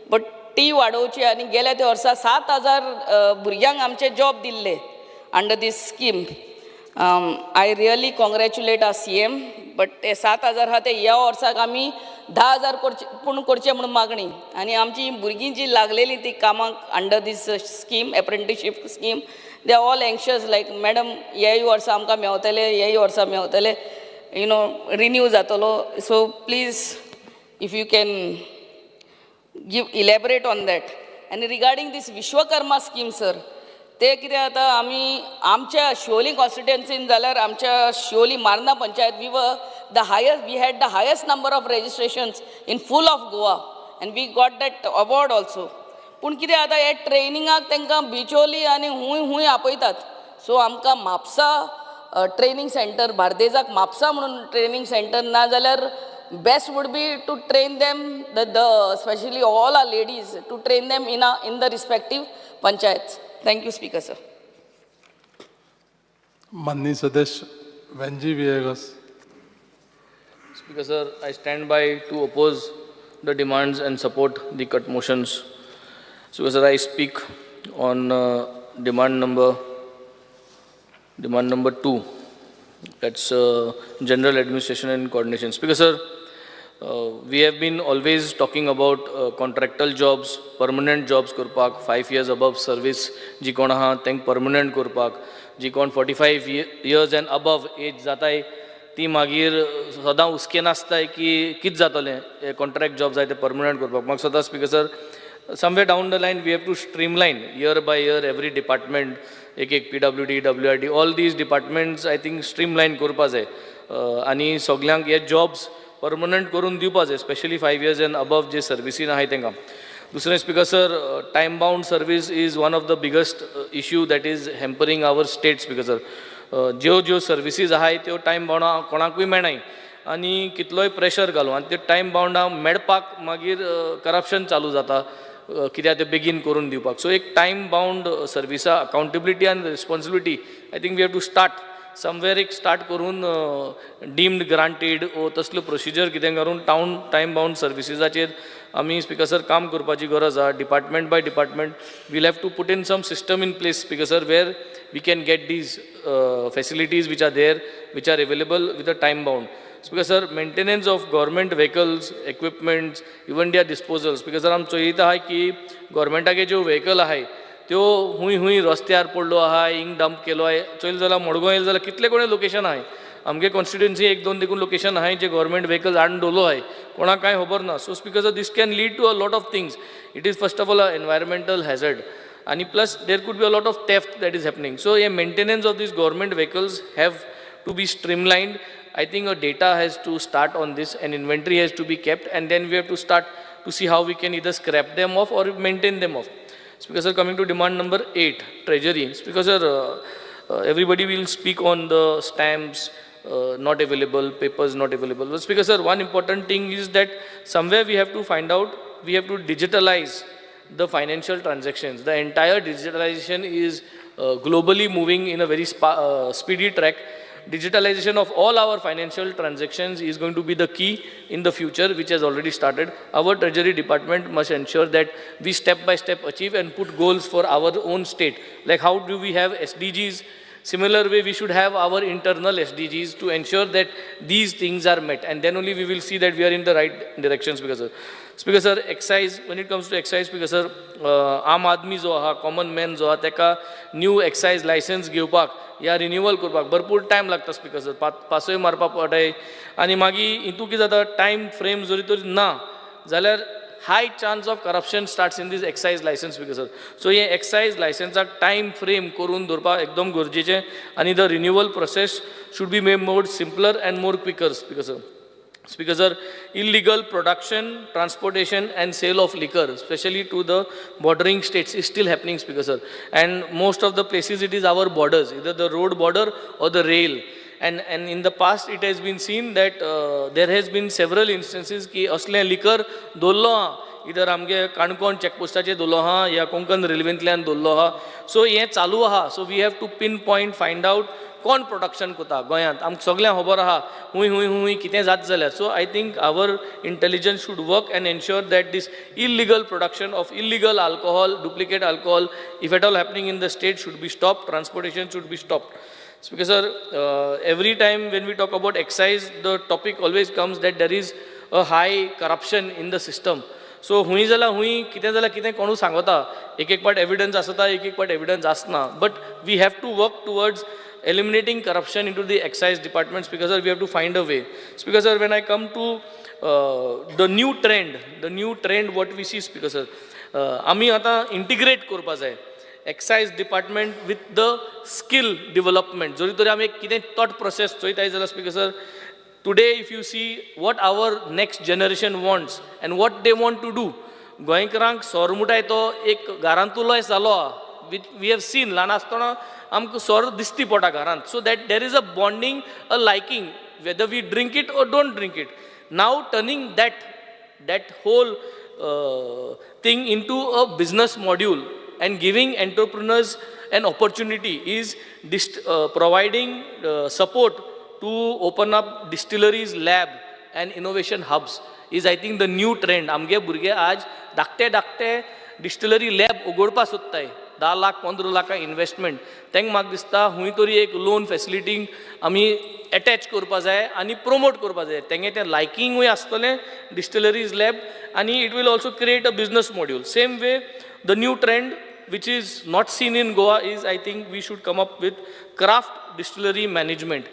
but ती वाडोवची. आनी गेल्या त्या वर्सा 7,000 भुरग्यांक आमचे जॉब दिल्ले under these scheme. I really congratulate our CM, but ते 7,000 आहा ते ह्या वर्साक आमी 10,000 करचे म्हणून मागणी. आनी आमची भुरगीं जी लागलेली ती कामाक under these scheme, apprenticeship scheme, they are all anxious like madam हेय वर्सा आमकां मेवतले, हेय वर्सा मेवतले, रिन्यू जातलो. So please if you can elaborate on that. आनी regarding this Vishwakarma scheme, sir, ते कितें जाता आमी आमच्या शिवोली कॉन्स्टिट्युएन्सीन जाल्यार आमच्या Siolim Marna panchayat we had the highest number of registrations in full of Goa and we got that award also. पूण कितें जाता हे ट्रेनिंगाक तांकां बिचोली आनी हूंय आपयतात. सो आमकां म्हापसा ट्रेनिंग सेंटर, बार्देजाक म्हापसा म्हणून ट्रेनिंग सेंटर ना जाल्यार best would be to train them, especially all our ladies, to train them in the respective panchayats. Thank you, Speaker, sir. Manni Sudhesh, Venji Viegas. Speaker, sir, I stand by to oppose the demands and support the cut motions. Speaker, sir, I speak on demand number 2. That's general administration and coordination. Speaker, sir, we have been always talking about contractual jobs, permanent jobs kurpak, 5 years above service, ji kon ha tank permanent kurpak, ji kon 45 years and above age जाताय ती मागीर सदां उसके नासताय की कित जातले contract jobs आहे ते permanent kurpak. मग सदां Speaker, sir, somewhere down the line we have to streamline year by year every department, एक PWD, WRD, all these departments I think streamline करपा जाय आणि सगळ्यांक हे jobs permanent करून दिवपा जाय, especially 5 years and above जे सर्विसीन आहाय तेंकां. दुसरें Speaker, sir, time bound service is one of the biggest issue that is hampering our state, Speaker, sir. ज्यो सर्विसीज आहाय त्यो टायम बाउंड कोणाकूय मेळनाय आनी कितलोय प्रेशर घालून आनी ते टायम बाउंडा मेळपाक मागीर करप्शन चालू जाता कित्याक ते बेगीन करून दिवपाक. सो एक टायम बाउंड सर्विसा अकाउंटेबिलिटी आनी responsibility I think we have to start somewhere एक स्टार्ट करून डीम्ड ग्रांटेड ओ तसलो प्रोसिजर कितें करून टायम बाउंड सर्विसीजाचेर आमी Speaker, sir, काम करपाची गरज आहा. Department by department will have to put in some system in place, Speaker, sir, where we can get these facilities which are there, which are available with a time bound. Speaker, sir, maintenance of government vehicles, equipments, even their disposal. Speaker, sir, आम चोयता आहाय की गव्हर्मेंटाचे ज्यो vehicle आहाय त्यो हुंय रस्त्यार पडलो आहाय, ink dump केलो आहाय. चोयल जाल्यार मडगांव येयलो जाल्यार कितले कोणे लोकेशन आहाय. आमगे कॉन्स्टिट्युएन्सी 1-2 देखून लोकेशन आहाय जे गव्हर्मेंट व्हेकल्स हाडून दवरलो आहाय, कोणाक कांय खबर ना. सो Speaker, sir, this can lead to a lot of things. It is first of all an environmental hazard. And plus there could be a lot of theft that is happening. So a maintenance of these government vehicles have to be streamlined. I think a data has to start on this, and inventory has to be kept, and then we have to start to see how we can either scrap them off or maintain them off. Speaker, sir, coming to demand number 8, treasury. Speaker, sir, everybody will speak on the stamps not available, papers not available. But Speaker, sir, one important thing is that somewhere we have to find out, we have to digitalize the financial transactions. The entire digitalization is globally moving in a very speedy track. Digitalization of all our financial transactions is going to be the key in the future, which has already started. Our Treasury Department must ensure that we step by step achieve and put goals for our own state. Like how do we have SDGs? Similar way, we should have our internal SDGs to ensure that these things are met, and then only we will see that we are in the right direction, Speaker, sir. Speaker, sir, excise, when it comes to excise, Speaker, sir, आम आदमी जो आहा, common man जो आहा, तेका new excise license घेवपाक या renewal करपाक भरपूर टायम लागता, Speaker, sir. पासोय मारपाक पडटाय आनी मागीर हितून कितें जाता, टायम फ्रेम जरी तर ना जाल्यार high chance of corruption starts in this excise license, Speaker, sir. So ये excise license time frame करून दवरपाक एकदम गरजेचें, आणि the renewal process should be made more simpler and more quicker, Speaker, sir. Speaker, sir, illegal production, transportation and sale of liquor, especially to the bordering states, is still happening, Speaker, sir. And most of the places it is our borders, either the road border or the rail. And in the past it has been seen that there has been several instances की असले liquor दोल्लो हा, either आमगे काणकोण चेकपोस्टाचे दोल्लो हा या कोंकण रेल्वेंतल्यान दोल्लो हा. सो हे चालू आहा. So we have to pinpoint find out कोण प्रोडक्शन कोता गोंयांत. आमकां सगळ्यांक खबर आहा हुंय कितें जाता जाल्यार. So I think our intelligence should work and ensure that this illegal production of illegal alcohol, duplicate alcohol, if at all happening in the state, should be stopped. Transportation should be stopped. Because, sir, every time when we talk about excise, the topic always comes that there is a high corruption in the system. So, हुई जाला हुई, कितें कोणू सांगता, एक part evidence आसता, एक part evidence Asna. But we have to work towards eliminating corruption into the excise departments, because, sir, we have to find a way. Because, sir, when I come to the new trend what we see, because, sir, आमी आता integrate करपा जाय excise department with the skill development. जरी तरी आमी कितें thought process चोयताय जाल्यार, Speaker, sir, today if you see what our next generation wants and what they want to do, गोंयकारांक सोर मुटाय तो एक घरांतुलोय जालो हा, which we have seen ल्हान आसतना आमकां सोर दिसती पडटा घरांत. So that there is a bonding, a liking, whether we drink it or don't drink it. Now turning that whole thing into a business module and giving entrepreneurs an opportunity is providing support to open up distilleries lab and innovation hubs is I think the new trend. आमगे भुरगे आज धाकटे distillery lab उगडपा सोदताय 10 lakh 15 lakh investment तेंक म्हाका दिसता हुंय तरी एक लोन फॅसिलिटी आमी अटॅच करपा जाय आनी प्रमोट करपा जाय तेंगे तें लायकिंगूय आसतलें डिस्टिलरीज लॅब आनी it will also create a business module same way the new trend which is not seen in Goa is I think we should come up with craft distillery management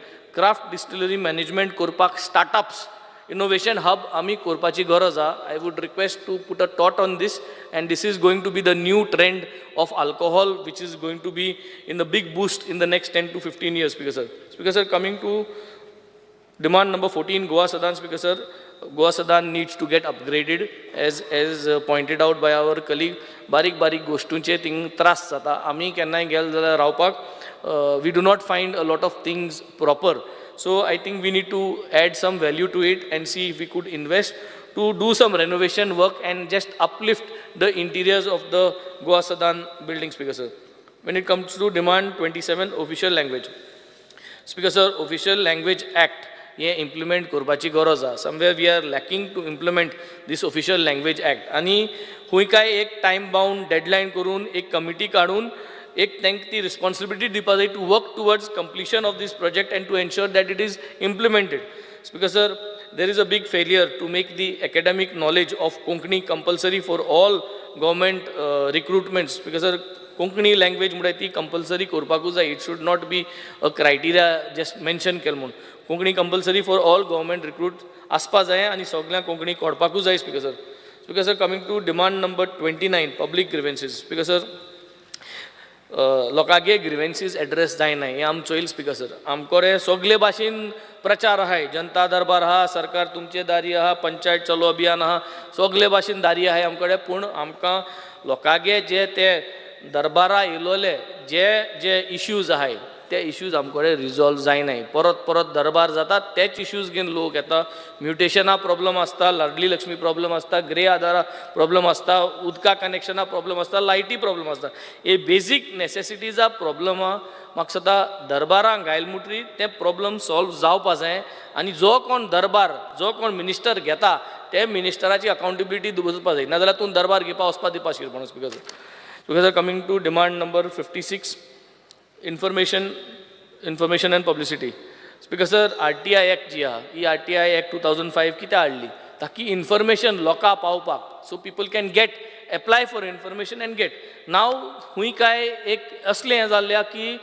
korpak startups innovation hub आमी करपाची गरज आहा. I would request to put a thought on this, and this is going to be the new trend of alcohol which is going to be in the big boost in the next 10 to 15 years. Speaker sir, coming to demand number 14, Goa Sadan, Speaker sir, Goa Sadan needs to get upgraded as pointed out by our colleague. बारीक गोष्टींचे thing त्रास जाता. आमी केन्नाय गेल जाल्यार रावपाक we do not find a lot of things proper. So I think we need to add some value to it and see if we could invest to do some renovation work and just uplift the interiors of the Goa Sadan building, Speaker sir. When it comes to demand 27, official language. Speaker sir, official language act ये implement करपाची गरज आहा. Somewhere we are lacking to implement this official language act. आणि हुंय काय एक time bound deadline करून एक committee काढून एक तेंक ती responsibility दिवपा जाय to work towards completion of this project and to ensure that it is implemented. Speaker sir, there is a big failure to make the academic knowledge of Konkani compulsory for all government recruitments. Speaker sir, Konkani language मुळे ती compulsory करपाकूच जाय. It should not be a criteria just mention केल म्हणून. Konkani compulsory for all government recruits आसपा जाय आनी सगळ्यांक कोंकणी कळपाकूच जाय. Speaker sir. Speaker sir, coming to demand number 29, public grievances. Speaker sir, लोकांगे ग्रिवेन्सीस एड्रेस जायनाय हें आम चोयल. स्पीकर सर, आमकोरे सगळे भाशेन प्रचार आहाय, जनता दरबार आहा, सरकार तुमचे दारी आहा, पंचायत चलो अभियान आहा, सगळे भाशेन दारी आहाय आमकडे. पूण आमकां लोकांगे जे ते दरबारा येयलोले जे इश्यूज आहाय ते इश्यूज आमकडे रिजॉल्व जायनाय. परत दरबार जाता तेच इश्यूज घेवन लोक येता. म्युटेशना प्रॉब्लम आसता, लाडली लक्ष्मी प्रॉब्लम आसता, ग्रे आधारा प्रॉब्लम आसता, उदका कनेक्शना प्रॉब्लम आसता, लायटी प्रॉब्लम आसता. हे बेजीक नेसेसिटीजा प्रॉब्लम म्हाका सदां दरबारांक घायल मुटरी ते प्रॉब्लम सॉल्व जावपा जाय. आनी जो कोण दरबार, जो कोण मिनिस्टर घेता ते मिनिस्टराची अकाउंटेबिलिटी दवरपा जाय. नाजाल्यार तूं दरबार घेवपा वचपा दिवपा शिरपण. Speaker sir, coming to demand number 56, information and publicity. Speaker sir, RTI Act जी आहा, ही RTI Act 2005 कित्याक हाडली? ताकी इन्फॉर्मेशन लोकां पावपाक, so people can apply for information and get. Now हुंय काय एक असलें हें जाल्लें की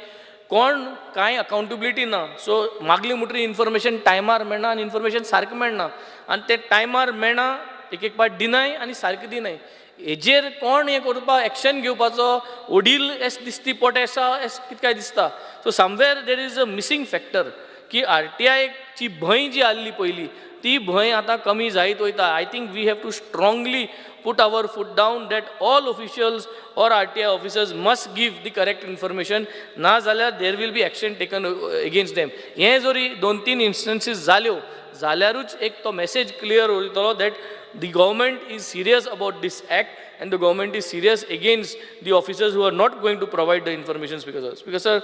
कोण कांय अकाउंटेबिलिटी ना. सो मागली मुटरी इन्फॉर्मेशन टायमार मेळना आनी इन्फॉर्मेशन सारकें मेळना आनी ते टायमार मेळना, एक पाट दिनाय आनी सारकें दिनाय. हेजेर कोण हें करपाक एक्शन घेवपाचो ओडील एस दिसती पोटेसा एस कितें काय दिसता. So somewhere there is a missing factor की RTIची भंय जी आसली पयली ती भंय आतां कमी जायत वयता. I think we have to strongly put our foot down that all officials or RTI officers must give the correct information. ना जाल्यार there will be action taken against them. हें जरी 2-3 instances जाल्यारूच एक तो message clear उरतलो that the government is serious about this act and the government is serious against the officers who are not going to provide the information. Speaker sir,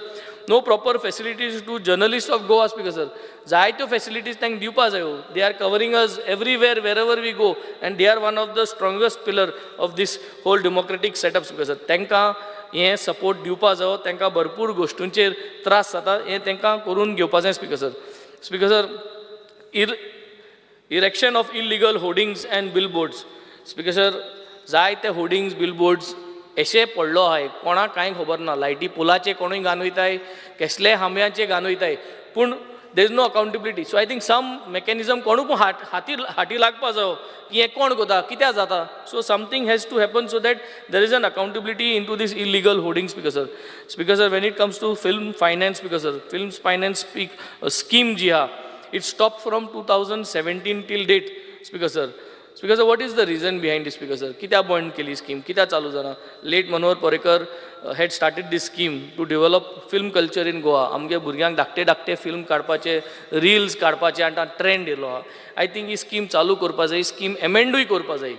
no proper facilities to journalists of Goa. Speaker sir, जायत्यो facilities तांकां दिवपा जायो. They are covering us everywhere, wherever we go, and they are one of the strongest pillar of this whole democratic setup. Speaker sir, तांकां हें support दिवपा जायो. तांकां भरपूर गोश्टींचेर त्रास जाता, हें तांकां करून घेवपा जाय. Speaker sir, erection of illegal hoardings and billboards. Speaker sir, जायते होर्डिंग्स बिलबोर्ड्स अशे पडलो आहाय, कोणाक कांय खबर ना. लायटी पोलाचे कोणूय घान वयताय, कसले हांब्याचे घान वयताय, पूण there is no accountability. So I think some mechanism कोणूय हाती लागपा जायो की हें कोण करता, कित्याक जाता. So something has to happen so that there is an accountability into this illegal hoardings. Speaker sir, when it comes to film finance, speaker sir, film finance scheme जी आहा, it stopped from 2017 till date. Speaker sir, what is the reason behind this? Speaker sir, कित्याक बंद केली scheme, कित्याक चालू जाना? Late Manohar Parrikar had started this scheme to develop film culture in Goa. आमगे भुरग्यांक धाकटे फिल्म काडपाचे, रील्स काडपाचे आनी ट्रेंड येयलो आहा. आय थिंक ही स्कीम चालू करपा जाय, स्कीम एमेंडूय करपा जाय.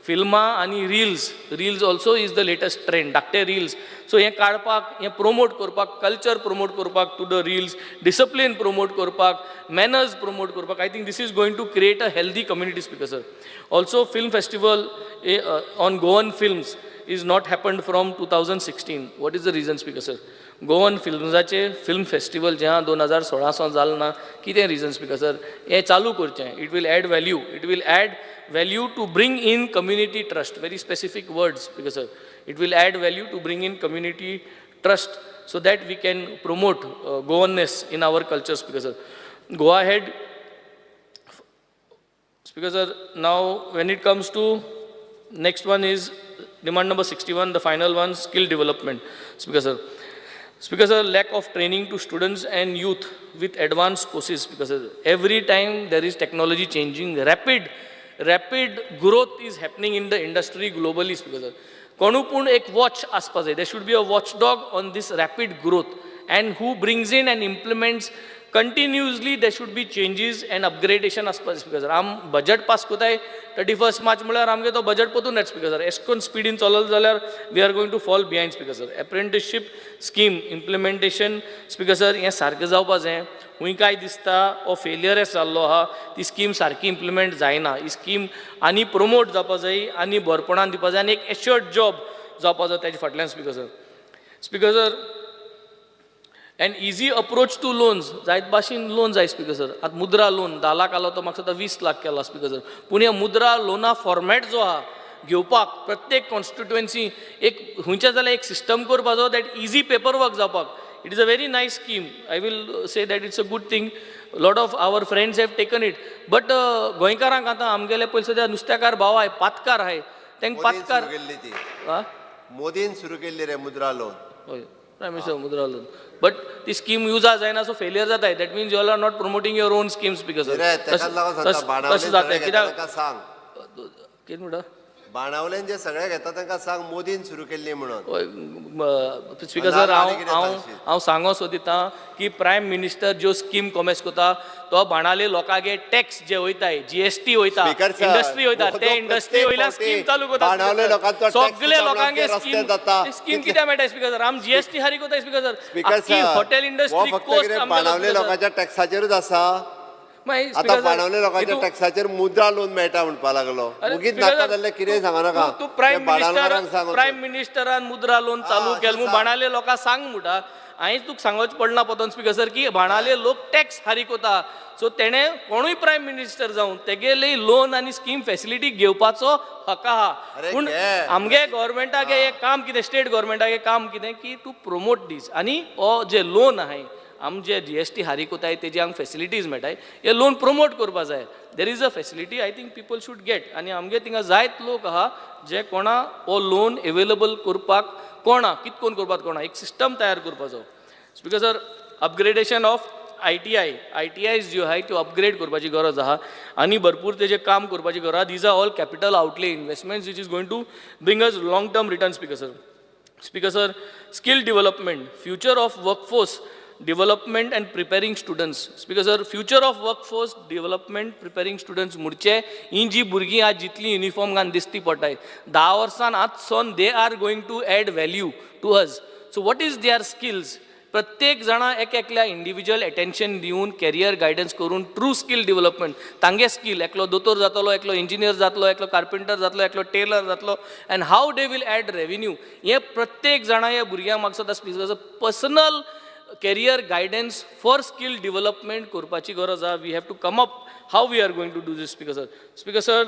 फिल्मां आनी reels also is the latest trend, धाकटे रिल्स. सो हें काडपाक, हें प्रोमोट करपाक, कल्चर प्रोमोट करपाक to the reels, discipline promote करपाक, मॅनर्स प्रोमोट करपाक, I think this is going to create a healthy community speaker sir. Also film festival on Goan films is not happened from 2016. What is the reason, Speaker sir? Goan फिल्म्साचे film festival जें 2016 जालें ना, कितें region speaker sir? हें चालू करचें. It will add value. It will add value to bring in community trust. Very specific words speaker sir. It will add value to bring in community trust so that we can promote Goanness in our culture, Speaker sir. Go ahead, Speaker sir. Now when it comes to next one is demand number 61, the final one, skill development, Speaker sir. Speaker sir, lack of training to students and youth with advanced courses, Speaker sir. Every time there is technology changing, rapid growth is happening in the industry globally, Speaker sir. कोणू पूण एक watch आसपा जाय. There should be a watchdog on this rapid growth, and who brings in and implements continuously. There should be changes and upgradation आसपा जाय, Speaker sir. आम budget pass कोताय 31 मार्च म्हळ्यार आमगे तो बजट पोतून येता, Speaker sir. एशकोन स्पिडीन चलत जाल्यार we are going to fall behind, Speaker sir. Apprenticeship scheme implementation, Speaker sir, हें सारकें जावपा जाय. हुंय काय दिसता हो फेलियरच जाल्लो आहा. ती स्कीम सारकी इम्प्लिमेंट जायना. ही स्कीम आनी प्रमोट जावपा जाय, आनी भरपणान दिवपा जाय, आनी एक एश्योर्ड जॉब जावपा जाय तेजे फाटल्यान, Speaker sir. Speaker sir, an easy approach to loans, जायत भाशेन लोन जाय, Speaker sir. आतां मुद्रा लोन 10 लाख आलो तो म्हाका सद्दां 20 लाख केला, Speaker sir. पूण ह्या मुद्रा लोना फॉर्मॅट जो आहा घेवपाक प्रत्येक कॉन्स्टिट्युएन्सी एक हुंयच्या जाल्यार एक सिस्टम करपाचो दॅट इजी पेपर वर्क जावपाक. It is a very nice scheme. I will say that it's a good thing. A lot of our friends have taken it. But गोंयकारांक आतां आमगेले पयलीं सद्या नुस्तेकार भाव आहाय, पातकार आहाय, तांकां पातकार मोदीन सुरू केल्ली रे मुद्रा लोन. हय, prime minister Mudra loan. But ती स्कीम यूज जायना, सो फेलियर जाताय. That means you are not promoting your own schemes, Speaker sir. तशें जाताय. कित्याक सांग कितें म्हणटा बाणावलेन जे सगळे घेता तांकां सांग मोदीन सुरू केल्ली म्हणून. स्पीकर सर, हांव सांगो सोदिता की प्रायम मिनिस्टर ज्यो स्कीम कॉमेस करता तो बाणाले लोकांगे टॅक्स जे वयताय, जीएसटी वयता, इंडस्ट्री वयता, ते इंडस्ट्री वयल्यान स्कीम चालू करता. सगळे लोकांगे स्कीम कित्याक मेळटा, Speaker sir? आम जीएसटी हारी करता, Speaker sir. Hotel industry coast Benaulim लोकांच्या टॅक्साचेरूच आसा. आता बाणावले लोकांच्या टॅक्साचेर मुद्रा लोन मेळटा म्हणपा लागलो. मुगीत नाका जाल्यार कितें सांगो नाका. तू प्रायम मिनिस्टरान मुद्रा लोन चालू केलें म्हूण बाणाले लोकांक सांग म्हणटा. हांवें तुका सांगोच पडना पतन, Speaker sir, की बाणाले लोक टॅक्स हारी कोता. सो तेणे कोणूय प्रायम मिनिस्टर जावन तेगेले लोन आनी स्कीम फॅसिलिटी घेवपाचो हक आहा. पूण आमगे गव्हर्मेंटाक एक काम कितें, स्टेट गव्हर्मेंटाक एक काम कितें की टू प्रमोट दीस. आनी हो जे लोन आहाय आम जे जीएसटी हारी कोताय तेजी हांगा फॅसिलिटीज मेळटाय, हे लोन प्रमोट करपा जाय. देर is a facility I think people should gate. आनी आमगे थिंगा जायत लोक आहा जे कोणा हो लोन अवेलेबल करपाक कोणा कित कोन करपाक कोणा एक सिस्टम तयार करपाचो. Speaker sir, upgradation of ITIs ज्यो आहाय त्यो अपग्रेड करपाची गरज आहा आनी भरपूर तेजें काम करपाची गरज आहा. These are all capital outlay investments which is going to bring us long term return, Speaker sir. Speaker sir, skill development, future of workforce development and preparing students. Speaker sir, future of workforce development, preparing students मुडचे ही जी भुरगीं आज जितली uniform घालून दिसती पडटाय 10 वर्सान आजसून they are going to add value to us. So what is their skills? प्रत्येक जाणा एक एकल्या इंडिविज्युअल अटेन्शन दिवन कॅरियर गायडन्स करून ट्रू स्कील डेव्हलपमेंट तांगे स्कील एकलो दोतोर जातलो, एकलो इंजिनियर जातलो, एकलो कार्पेंटर जातलो, एकलो टेलर जातलो, and how they will add revenue. हे प्रत्येक जाणा ह्या भुरग्यांक म्हाका सदां speaker personal career guidance for skill development करपाची गरज आहा. We have to come up how we are going to do this, Speaker sir. Speaker sir,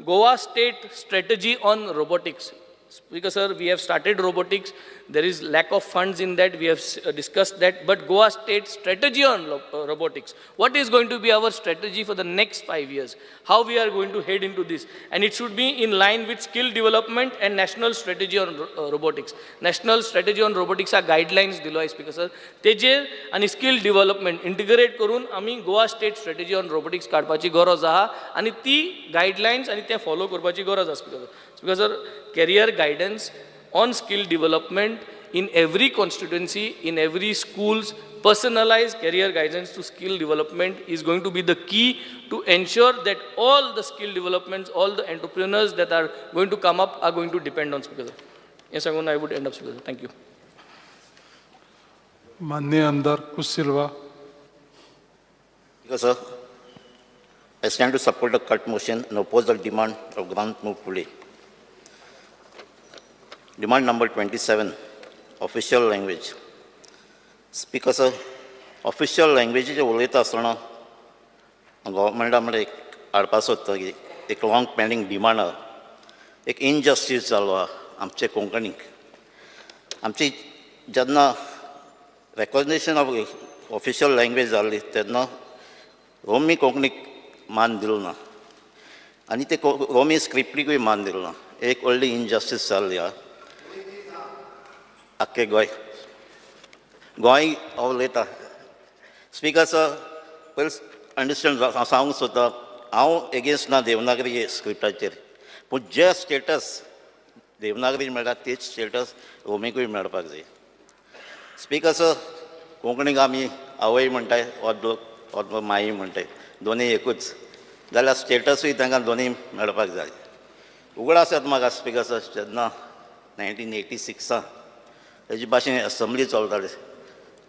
Goa state strategy on robotics. Speaker sir, we have started robotics. There is lack of funds in that. We have discussed that. But Goa state strategy on robotics. What is going to be our strategy for the next 5 years? How we are going to head into this? And it should be in line with skill development and national strategy on robotics. National strategy on robotics are guidelines dilo, Speaker sir. Tejer आणि skill development integrate करून आम्ही Goa state strategy on robotics काडपाची गरज आहा आणि ती guidelines आणि ते follow करपाची गरज आहा, Speaker sir. Speaker sir, career guidance on skill development in every constituency, in every schools, personalized career guidance to skill development is going to be the key to ensure that all the skill developments, all the entrepreneurs that are going to come up are going to depend on Speaker. Yes, I would end up, Speaker. Thank you. माननीय आमदार कुश सिल्वा. Because, sir, I stand to support the cut motion and oppose the demand of grant move today. Demand number 27, official language. Speaker, sir, official language जे उलयता आसतना गव्हर्मेंटा मध्ये हाडपा सोदता की एक long pending demand आहा, एक इनजस्टीस जालो आहा आमचे कोंकणीक. आमची जेन्ना रेकॉग्निशन ऑफ ऑफिशियल लँग्वेज जाल्ली तेन्ना रोमी कोंकणीक मान दिलो ना आनी ते रोमी स्क्रिप्टीकूय मान दिलो ना. एक व्हडली इनजस्टीस जाल्ली आहा आख्खे गोंय उलयता. स्पीकर सर, पयलीं अंडरस्टँड सांगूंक सोदता, हांव एगेन्स्ट ना देवनागरी स्क्रिप्टाचेर, पूण जे स्टेटस देवनागरी मेळटा तेच स्टेटस रोमीकूय मेळपाक जाय. स्पीकर सर, कोंकणीक आमी आवय म्हणटाय वा माई म्हणटाय, दोनी एकूच जाल्यार स्टेटसूय तांकां दोनी मेळपाक जाय. उगडास येता म्हाका स्पीकर सर, जेन्ना 1986 हेजे भाशेन असेंब्ली चलताली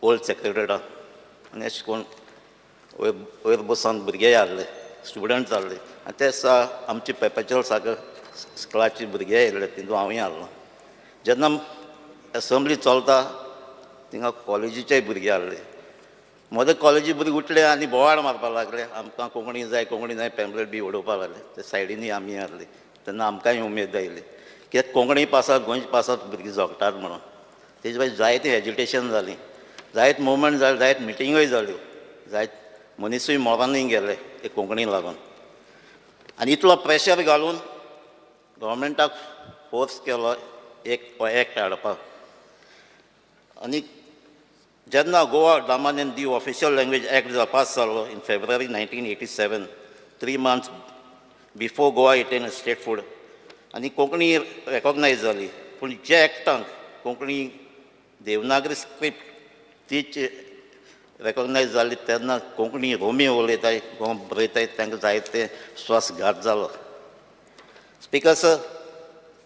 ओल्ड सेक्रेटरेटाक आनी अशें करून वयर बसून भुरगे हाडले, स्टुडंट्स हाडले आनी ते दिसा आमची पेपॅच्युअल सारके स्कुलाची भुरगे येयले, तितून हांवूय हाडलो. जेन्ना असेंब्ली चलता थिंगा कॉलेजीचेय भुरगे हाडले. मदें कॉलेजी भुरगे उठले आनी बोवाळ मारपाक लागले, आमकां कोंकणी जाय पॅम्पलेट बी उडोवपाक लागले. ते सायडीनी आमी हाडले, तेन्ना आमकांय उमेद आयली कित्याक कोंकणी पासात गोंयच्या पासात भुरगीं जोगतात म्हणून. तेजे भायर जायती एज्युटेशन जाली, जायत मुवमेंट जाले, जायत मिटिंगूय जाल्यो, जायत मनीसूय मोरानूय गेले एक कोंकणी लागून. आनी इतलो प्रेशर घालून गव्हर्मेंटाक फोर्स केलो एक एक्ट हाडपाक. आनी जेन्ना Goa Daman and Diu official language act pass जालो in February 1987, 3 months before Goa attain statehood, आनी कोंकणी रेकॉग्नायज जाली. पूण जे एक्टांत कोंकणी देवनागरी स्क्रिप्ट तीच रेकॉग्नायज जाली तेन्ना कोंकणी रोमी उलयताय बरयताय तांकां जायते स्वासघात जालो. स्पीकर सर,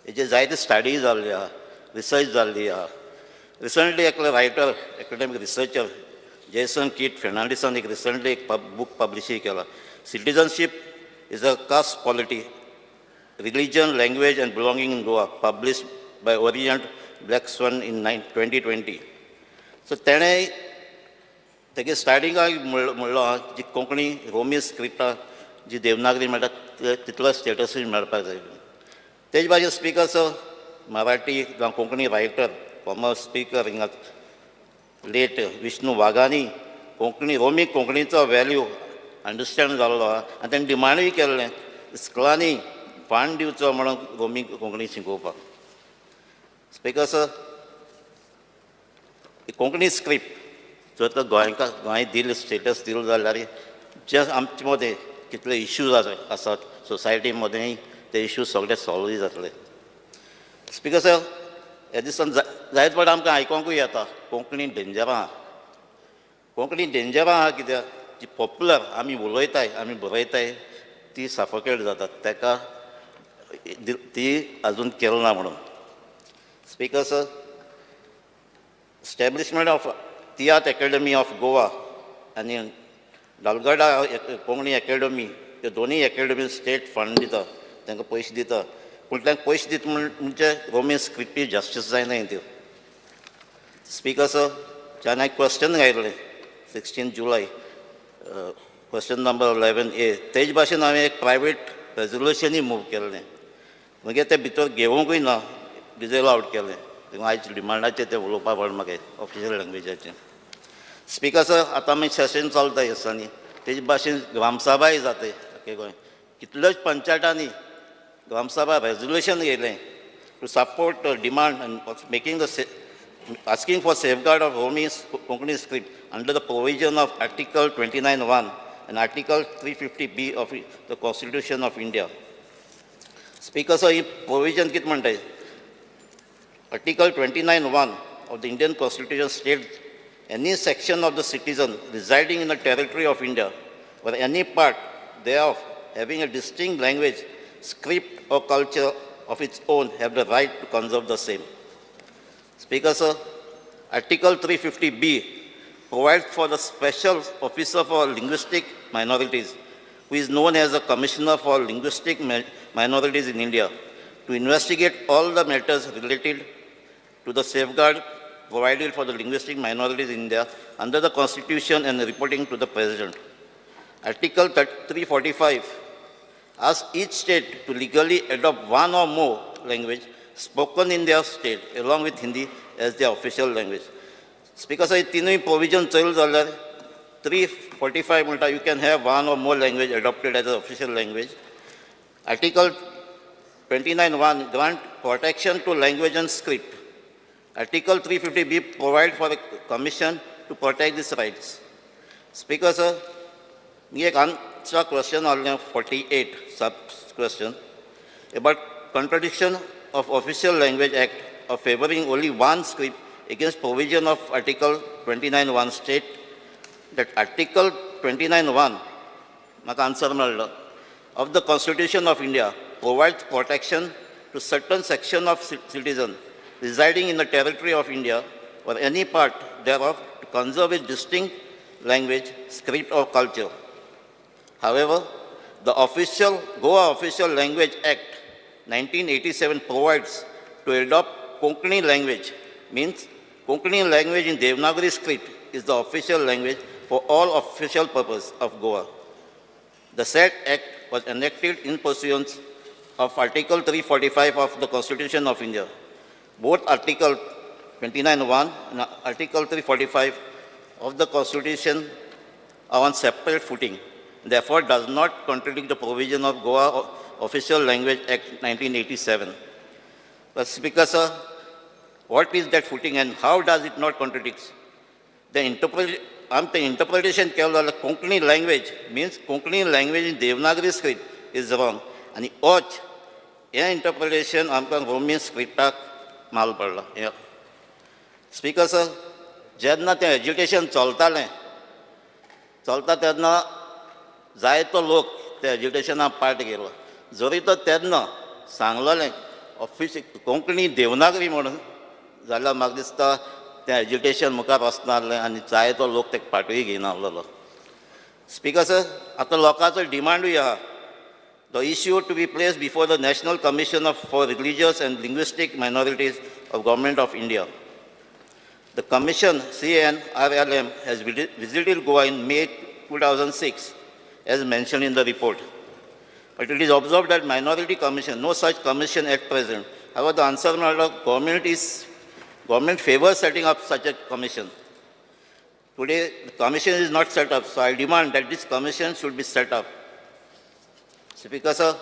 हेजे जायते स्टडी जाल्ली आहा, रिसर्च जाल्ली आहा. रिसंटली एकलो writer academic researcher Jason Keith फेर्नांडीसान एक रिसंटली एक बूक पब्लिश केला, citizenship is a caste polity, religion, language and belonging in Goa, published by Orient BlackSwan in 2020. सो तेणें तेगे स्टार्टिंगाक म्हणलो जी कोंकणी रोमी स्क्रिप्टां जी देवनागरी मेळटा तितलो स्टेटसूय मेळपाक जाय. तेजे भाशेन स्पीकर सर, मराठी जावं कोंकणी रायटर फॉर्मर स्पीकर हिंगा लेट विष्णू वाघानी कोंकणी रोमी कोंकणीचो वॅल्यू अंडरस्टँड जाल्लो आहा आनी ताणें डिमांडूय केल्लें स्कुलांनी फंड दिवचो म्हणून रोमी कोंकणी शिकोवपाक. स्पीकर सर, कोंकणी स्क्रिप्ट जर तर गोंय दिल स्टेटस दिलो जाल्यार जे आमचे मदें कितले इश्यूज आसात सोसायटी मदेंय ते इश्यूज सगळे सॉल्व जातले. स्पीकर सर, ह्या दिसान जायत फावट आमकां आयकोंकूय येता कोंकणी डेंजरां आहा. कोंकणी डेंजरां आहा कित्याक जी पॉप्युलर आमी उलयताय आमी बरयताय ती सफोकेट जातात, ताका ती आजून केलो ना म्हणून. Speaker sir, establishment of tiatr academy of Goa आनी डालगडा कोंकणी अकॅडमी ह्यो दोनूय अकॅडमी स्टेट फंड दिता, तांकां पयशे दिता, पूण तांकां पयशे दिता म्हणजे रोमी स्क्रिप्टी जस्टीस जायनाय त्यो. स्पीकर सर, जेन्ना एक क्वेश्चन घायल्लें 16 जुलय, क्वेश्चन नंबर 11A, तेजे भाशेन हांवें एक प्रायवेट रेजोल्युशनूय मूव केल्लें, मागीर ते भितर घेवंकूय ना, डिजेल आवट केलें. आयज डिमांडाचेर ते उलोवपा पडलें म्हाका ऑफिशियल लँग्वेजाचेर. स्पीकर सर, आतां आमी सेशन चलता ह्या दिसांनी, तेजे भाशेन ग्रामसभाय जाताय ओके गोंय. कितल्योच पंचायतांनी ग्रामसभा रेजोल्युशन येयलें to support demand and making the asking for safeguard of Romi Konkani script under the provision of Article 29(1) and Article 350B of the Constitution of India. Speaker, so this provision kit म्हणटाय Article 29(1) of the Indian Constitution states any section of the citizen residing in the territory of India or any part thereof having a distinct language, script or culture of its own have the right to conserve the same. Speaker, sir, Article 350B provides for the Special Officer for Linguistic Minorities, who is known as the Commissioner for Linguistic Minorities in India, to investigate all the matters related to the safeguard provided for the linguistic minorities in India under the Constitution and reporting to the President. Article 345 asks each state to legally adopt one or more language spoken in their state along with Hindi as their official language. Speaker, sir, तीनों provision चल जाल्यार 345 म्हणटा you can have one or more language adopted as an official language. Article 29(1) grant protection to language and script. Article 350B provide for a commission to protect these rights. Speaker, sir, मी एक आमचा question आलें 48 sub question about contradiction of Official Language Act of favoring only one script against provision of Article 29(1) state that Article 29(1) म्हाका answer मेळ्ळो of the Constitution of India provides protection to certain section of citizens residing in the territory of India or any part thereof to conserve its distinct language, script or culture. However, the Goa Official Language Act 1987 provides to adopt Konkani language, means Konkani language in Devanagari script is the official language for all official purposes of Goa. The said act was enacted in pursuance of Article 345 of the Constitution of India. Both Article 29(1) and Article 345 of the Constitution are on separate footing, therefore does not contradict the provision of Goa Official Language Act 1987. But Speaker, sir, what is that footing and how does it not contradict? The interpretation केवल Konkani language means Konkani language in Devanagari script is wrong. And hey interpretation आमकां Roman scriptak माल पडला. Speaker, sir, जेन्ना तें education चलता तेन्ना जायतो लोक त्या एज्युकेशनाक पार्ट घेतलो. जरी तो तेन्ना सांगलोलें कोंकणी देवनागरी म्हणून जाल्यार म्हाका दिसता तें एज्युकेशन मुखार वचनासलें आनी जायतो लोक तेका पार्टूय घेयनासलो. स्पीकर, सर, आतां लोकांचो डिमांडूय आहा. The issue to be placed before the National Commission for Religious and Linguistic Minorities of Government of India. The Commission, CNRLM, has visited Goa in May 2006, as mentioned in the report. But it is observed that Minority Commission, no such commission at present. However, the answer government favors setting up such a commission. Today, the commission is not set up, so I demand that this commission should be set up. Speaker, sir,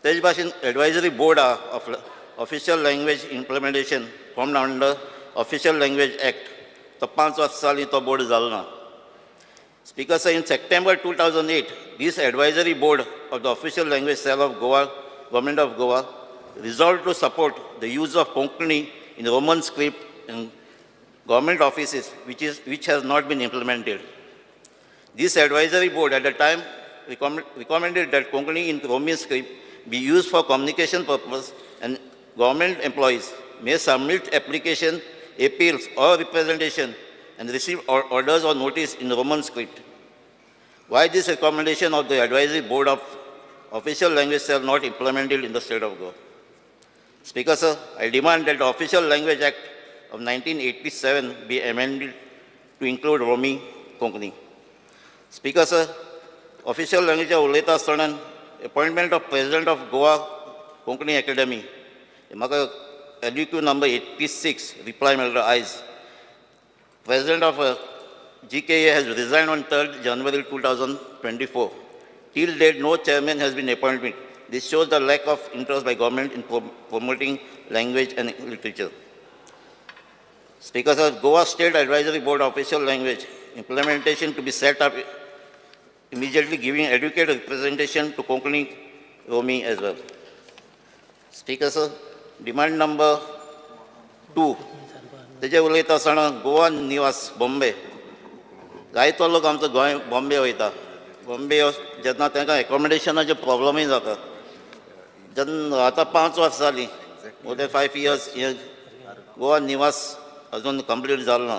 तेज भाशेन advisory board of official language implementation formed under Official Language Act. तो 5 वर्सांनी तो board जालो ना. Speaker, sir, in September 2008, this advisory board of the Official Language Cell of Goa, Government of Goa, resolved to support the use of Konkani in Roman script in government offices, which has not been implemented. This advisory board at the time recommended that Konkani in Roman script be used for communication purpose and government employees may submit application, appeals or representation and receive orders or notice in Roman script. Why this recommendation of the advisory board of official language cell not implemented in the state of Goa? Speaker, sir, I demand that the Official Language Act of 1987 be amended to include Romi Konkani. Speaker, sir, official language उलयता आसतना appointment of President of Goa Konkani Academy. म्हाका LUQ number 86 reply मेळ्ळो आयज. President of GKA has resigned on 3rd January 2024. Till date, no chairman has been appointed. This shows the lack of interest by government in promoting language and literature. Speaker, sir, Goa State Advisory Board Official Language implementation to be set up immediately, giving adequate representation to Konkani Romi as well. Speaker, sir, demand number 2 तेजे उलयता आसतना गोवा निवास बॉम्बे जायतो लोक आमचो गोंय बॉम्बे वयता. बॉम्बे जेन्ना तांकां एकोमोडेशनाचे प्रॉब्लमूय जाता. जेन्ना आतां 5 वर्सां जालीं मोर दॅन 5 years हे गोवा निवास अजून कंप्लीट जालो ना.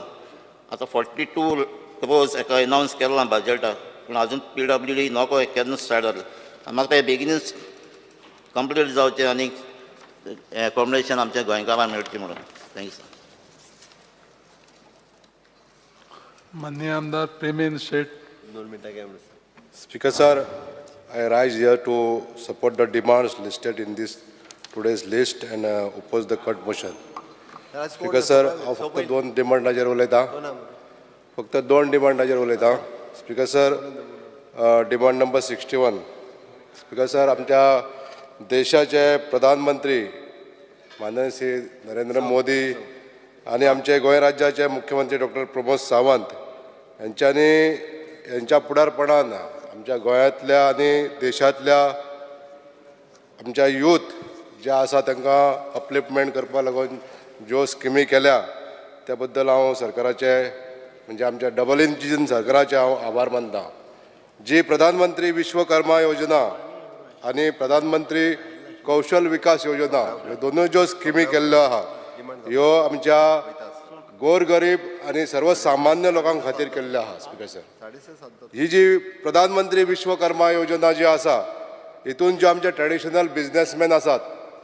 आतां 42 crores एका अनावन्स केला बजेटाक पूण अजून PWD नॉको केन्ना स्टार्ट जालें. म्हाका ते बेगिनूच कंप्लीट जावचें आनी एकोमोडेशन आमच्या गोंयकारांक मेळचें म्हणून. थँक्यू. माननीय आमदार Premendra Sheth. Speaker sir, I rise here to support the demands listed in this today's list and oppose the cut motion. Speaker sir, हांव फक्त 2 डिमांडाचेर उलयतां. फक्त 2 डिमांडाचेर उलयतां. Speaker sir, demand number 61. Speaker sir, आमच्या देशाचे प्रधानमंत्री माननीय श्री नरेंद्र मोदी आणि आमचे गोंय राज्याचे मुख्यमंत्री डॉक्टर प्रमोद सावंत यांच्या पुढारपणान आमच्या गोंयांतल्या आनी देशांतल्या आमच्या यूथ जे आसा तांकां अपलिफ्टमेंट करपा लागून ज्यो स्किमी केल्या त्या बद्दल हांव सरकाराचे म्हणजे आमच्या डबल इंजिन सरकाराचे हांव आभार मानतां. जी प्रधानमंत्री विश्वकर्मा योजना आनी प्रधानमंत्री कौशल विकास योजना ह्यो दोनूय ज्यो स्किमी केल्ल्यो आहा ह्यो आमच्या गोरगरीब आनी सर्वसामान्य लोकां खातीर केल्ल्यो आहा. स्पिकर सर, ही जी प्रधानमंत्री विश्वकर्मा योजना जी आसा हितून जे आमचे ट्रेडिशनल बिझनेसमॅन आसात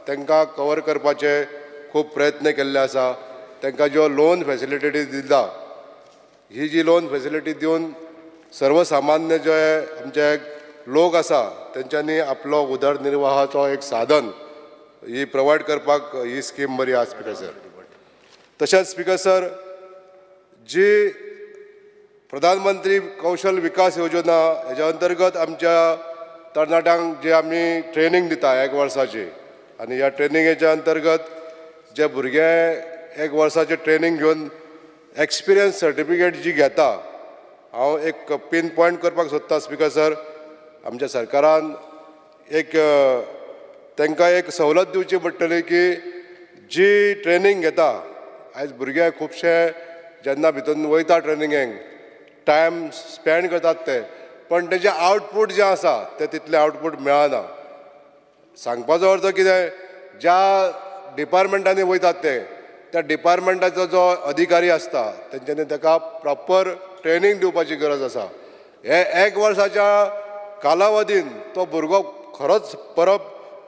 तांकां कवर करपाचे खूब प्रयत्न केल्ले आसा. तांकां ज्यो लोन फॅसिलिटी दिता ही जी लोन फॅसिलिटी दिवन सर्वसामान्य जे आमचे लोक आसा तेंच्यांनी आपलो उदरनिर्वाहाचो एक साधन ही प्रोवायड करपाक ही स्कीम बरी आसा. स्पिकर सर, तशेंच स्पिकर सर जी प्रधानमंत्री कौशल विकास योजना हेच्या अंतर्गत आमच्या तरणाट्यांक जे आमी ट्रेनींग दिता 1 वर्साची आनी ह्या ट्रेनिंगेच्या अंतर्गत जे भुरगे 1 वर्साचे ट्रेनींग घेवन एक्सपिरियन्स सर्टिफिकेट जी घेता हांव एक पिन पॉयंट करपाक सोदतां. स्पिकर सर, आमच्या सरकारान एक तांकां एक सवलत दिवची पडटली की जी ट्रेनींग घेता आयज भुरगे खुबशे जेन्ना भितून वयता ट्रेनिंगेक टायम स्पेंड करतात ते पण तेजें आउटपूट जें आसा तें तितलें आउटपूट मेळना. सांगपाचो अर्थ कितें, ज्या डिपार्टमेंटांनी वयतात ते त्या डिपार्टमेंटाचो जो अधिकारी आसता तेंच्यांनी ताका प्रॉपर ट्रेनींग दिवपाची गरज आसा. हे 1 वर्साच्या कालावधीन तो भुरगो खरोच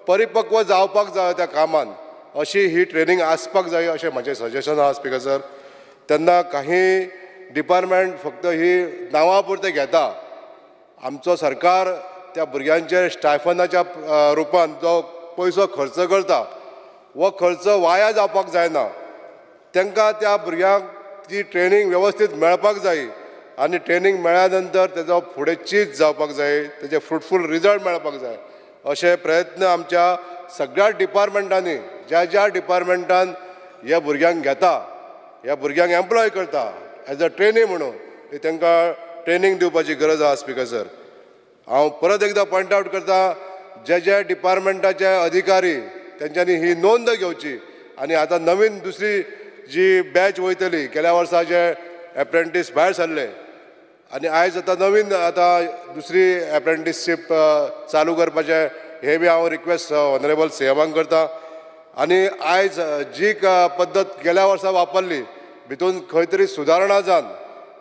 परिपक्व जावपाक जाय त्या कामान अशी ही ट्रेनींग आसपाक जाय अशें म्हजें सजेशन आहा. स्पिकर सर, तेन्ना काही डिपार्टमेंट फक्त ही नांवा पुरते घेता. आमचो सरकार त्या भुरग्यांचे स्टायफनाच्या रुपान जो पयसो खर्च करता वो खर्च वाया जावपाक जायना. तांकां त्या भुरग्यांक ती ट्रेनींग वेवस्थीत मेळपाक जाय आनी ट्रेनींग मेळ्ळ्या नंतर तेजो फुडें चीज जावपाक जाय, तेजे फ्रुटफूल रिजल्ट मेळपाक जाय अशे प्रयत्न आमच्या सगळ्या डिपार्टमेंटांनी ज्या ज्या डिपार्टमेंटान ह्या भुरग्यांक घेता ह्या भुरग्यांक एम्प्लॉय करता एज अ ट्रेनी म्हणून तांकां ट्रेनींग दिवपाची गरज आसा. स्पिकर सर, हांव परत एकदां पॉयंट आवट करता जे जे डिपार्टमेंटाचे अधिकारी तेंच्यांनी ही नोंद घेवची आनी आतां नवीन दुसरी जी बॅच वयतली गेल्या वर्सा जे एप्रेंटीस भायर सरले आनी आयज आतां नवीन दुसरी एप्रेंटीसशीप चालू करपाचे हे बी हांव रिक्वेस्ट ऑनरेबल सीएमांक करता. आनी आयज जी पद्दत गेल्या वर्सा वापरली भितून खंय तरी सुदारणा जावन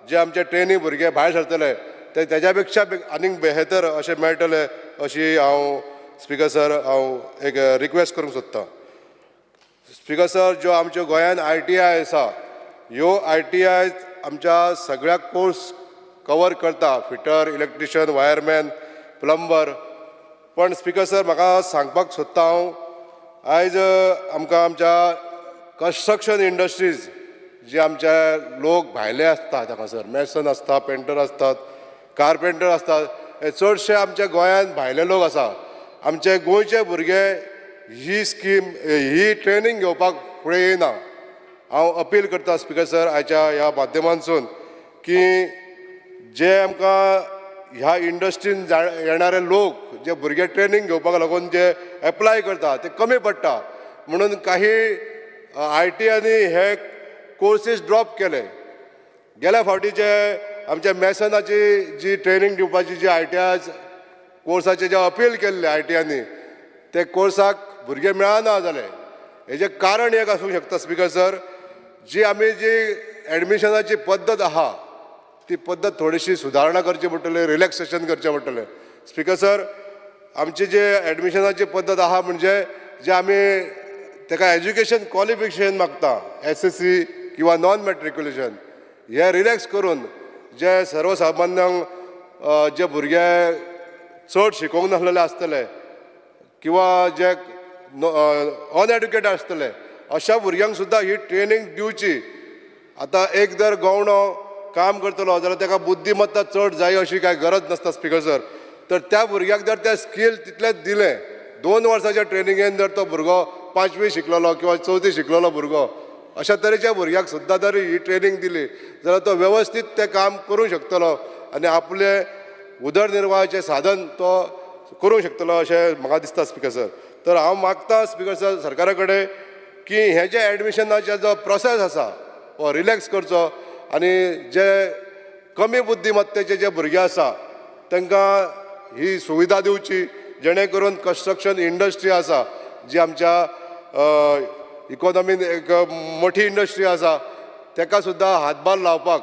जे आमचे ट्रेनी भुरगे भायर सरतले ते तेज्या पेक्षा आनीक बेहतर अशें मेळटले अशी हांव स्पिकर सर हांव एक रिक्वेस्ट करूंक सोदतां. स्पिकर सर, ज्यो आमच्यो गोंयान ITI आसा ह्यो ITI आमच्या सगळ्या कोर्स कवर करता, फिटर, इलेक्ट्रिशियन, वायरमॅन, प्लंबर. पण स्पिकर सर म्हाका सांगपाक सोदता हांव आयज आमकां आमच्या कन्स्ट्रक्शन इंडस्ट्रीज जे आमचे लोक भायले आसतात हांगासर मॅसन आसता, पेंटर आसतात, कार्पेंटर आसतात, हे चडशे आमच्या गोंयांत भायले लोक आसा. आमचे गोंयचे भुरगे ही स्कीम ही ट्रेनींग घेवपाक फुडें येयना. हांव अपील करता स्पिकर सर आयच्या ह्या माध्यमांतसून की जे आमकां ह्या इंडस्ट्रीन येणारे लोक जे भुरगे ट्रेनींग घेवपाक लागून जे एप्लाय करता ते कमी पडटा म्हणून काही ITI हे कोर्सीस ड्रॉप केले. गेल्या फावटीचे आमच्या मॅसनाची जी ट्रेनिंग दिवपाची जी ITI कोर्साचे जे अपील केल्ले ITIनी ते कोर्साक भुरगे मेळना जाले. हेजें कारण एक आसूंक शकता स्पीकर सर, जी आमी जी एडमिशनाची पद्दत आहा ती पद्दत थोडीशी सुदारणा करची पडटली, रिलॅक्सेशन करचें पडटलें. स्पीकर सर, आमची जी एडमिशनाची पद्दत आहा म्हणजे जे आमी ताका एज्युकेशन क्वॉलिफिकेशन मागता SSC किंवा नॉन मॅट्रिक्युलेशन हे रिलॅक्स करून जे सर्वसामान्यांक जे भुरगे चड शिकोवंक नासलेले आसतले किंवा जे अनएड्युकेटेड आसतले अशा भुरग्यांक सुद्दां ही ट्रेनिंग दिवची. आतां एक जर गवंडो काम करतलो जाल्यार ताका बुद्धिमत्ता चड जाय अशी कांय गरज नसता स्पीकर सर. तर त्या भुरग्याक जर ते स्कील तितलेंच दिलें, 2 वर्सांच्या ट्रेनिंगेन जर तो भुरगो 5वी शिकलेलो किंवा 4थी शिकलेलो भुरगो अशा तरेच्या भुरग्याक सुद्दां जर ही ट्रेनिंग दिली जाल्यार तो वेवस्थीत तें काम करूंक शकतलो आनी आपले उदरनिर्वाहाचें साधन तो करूंक शकतलो अशें म्हाका दिसता स्पीकर सर. तर हांव मागता स्पीकर सर सरकारा कडेन की हे जे एडमिशनाचे जो प्रोसेस आसा हो रिलॅक्स करचो आनी जे कमी बुद्धिमत्तेचे जे भुरगे आसा तांकां ही सुविधा दिवची जेणे करून कन्स्ट्रक्शन इंडस्ट्री आसा जी आमच्या इकॉनॉमीन एक मोठी इंडस्ट्री आसा ताका सुद्दां हातभार लावपाक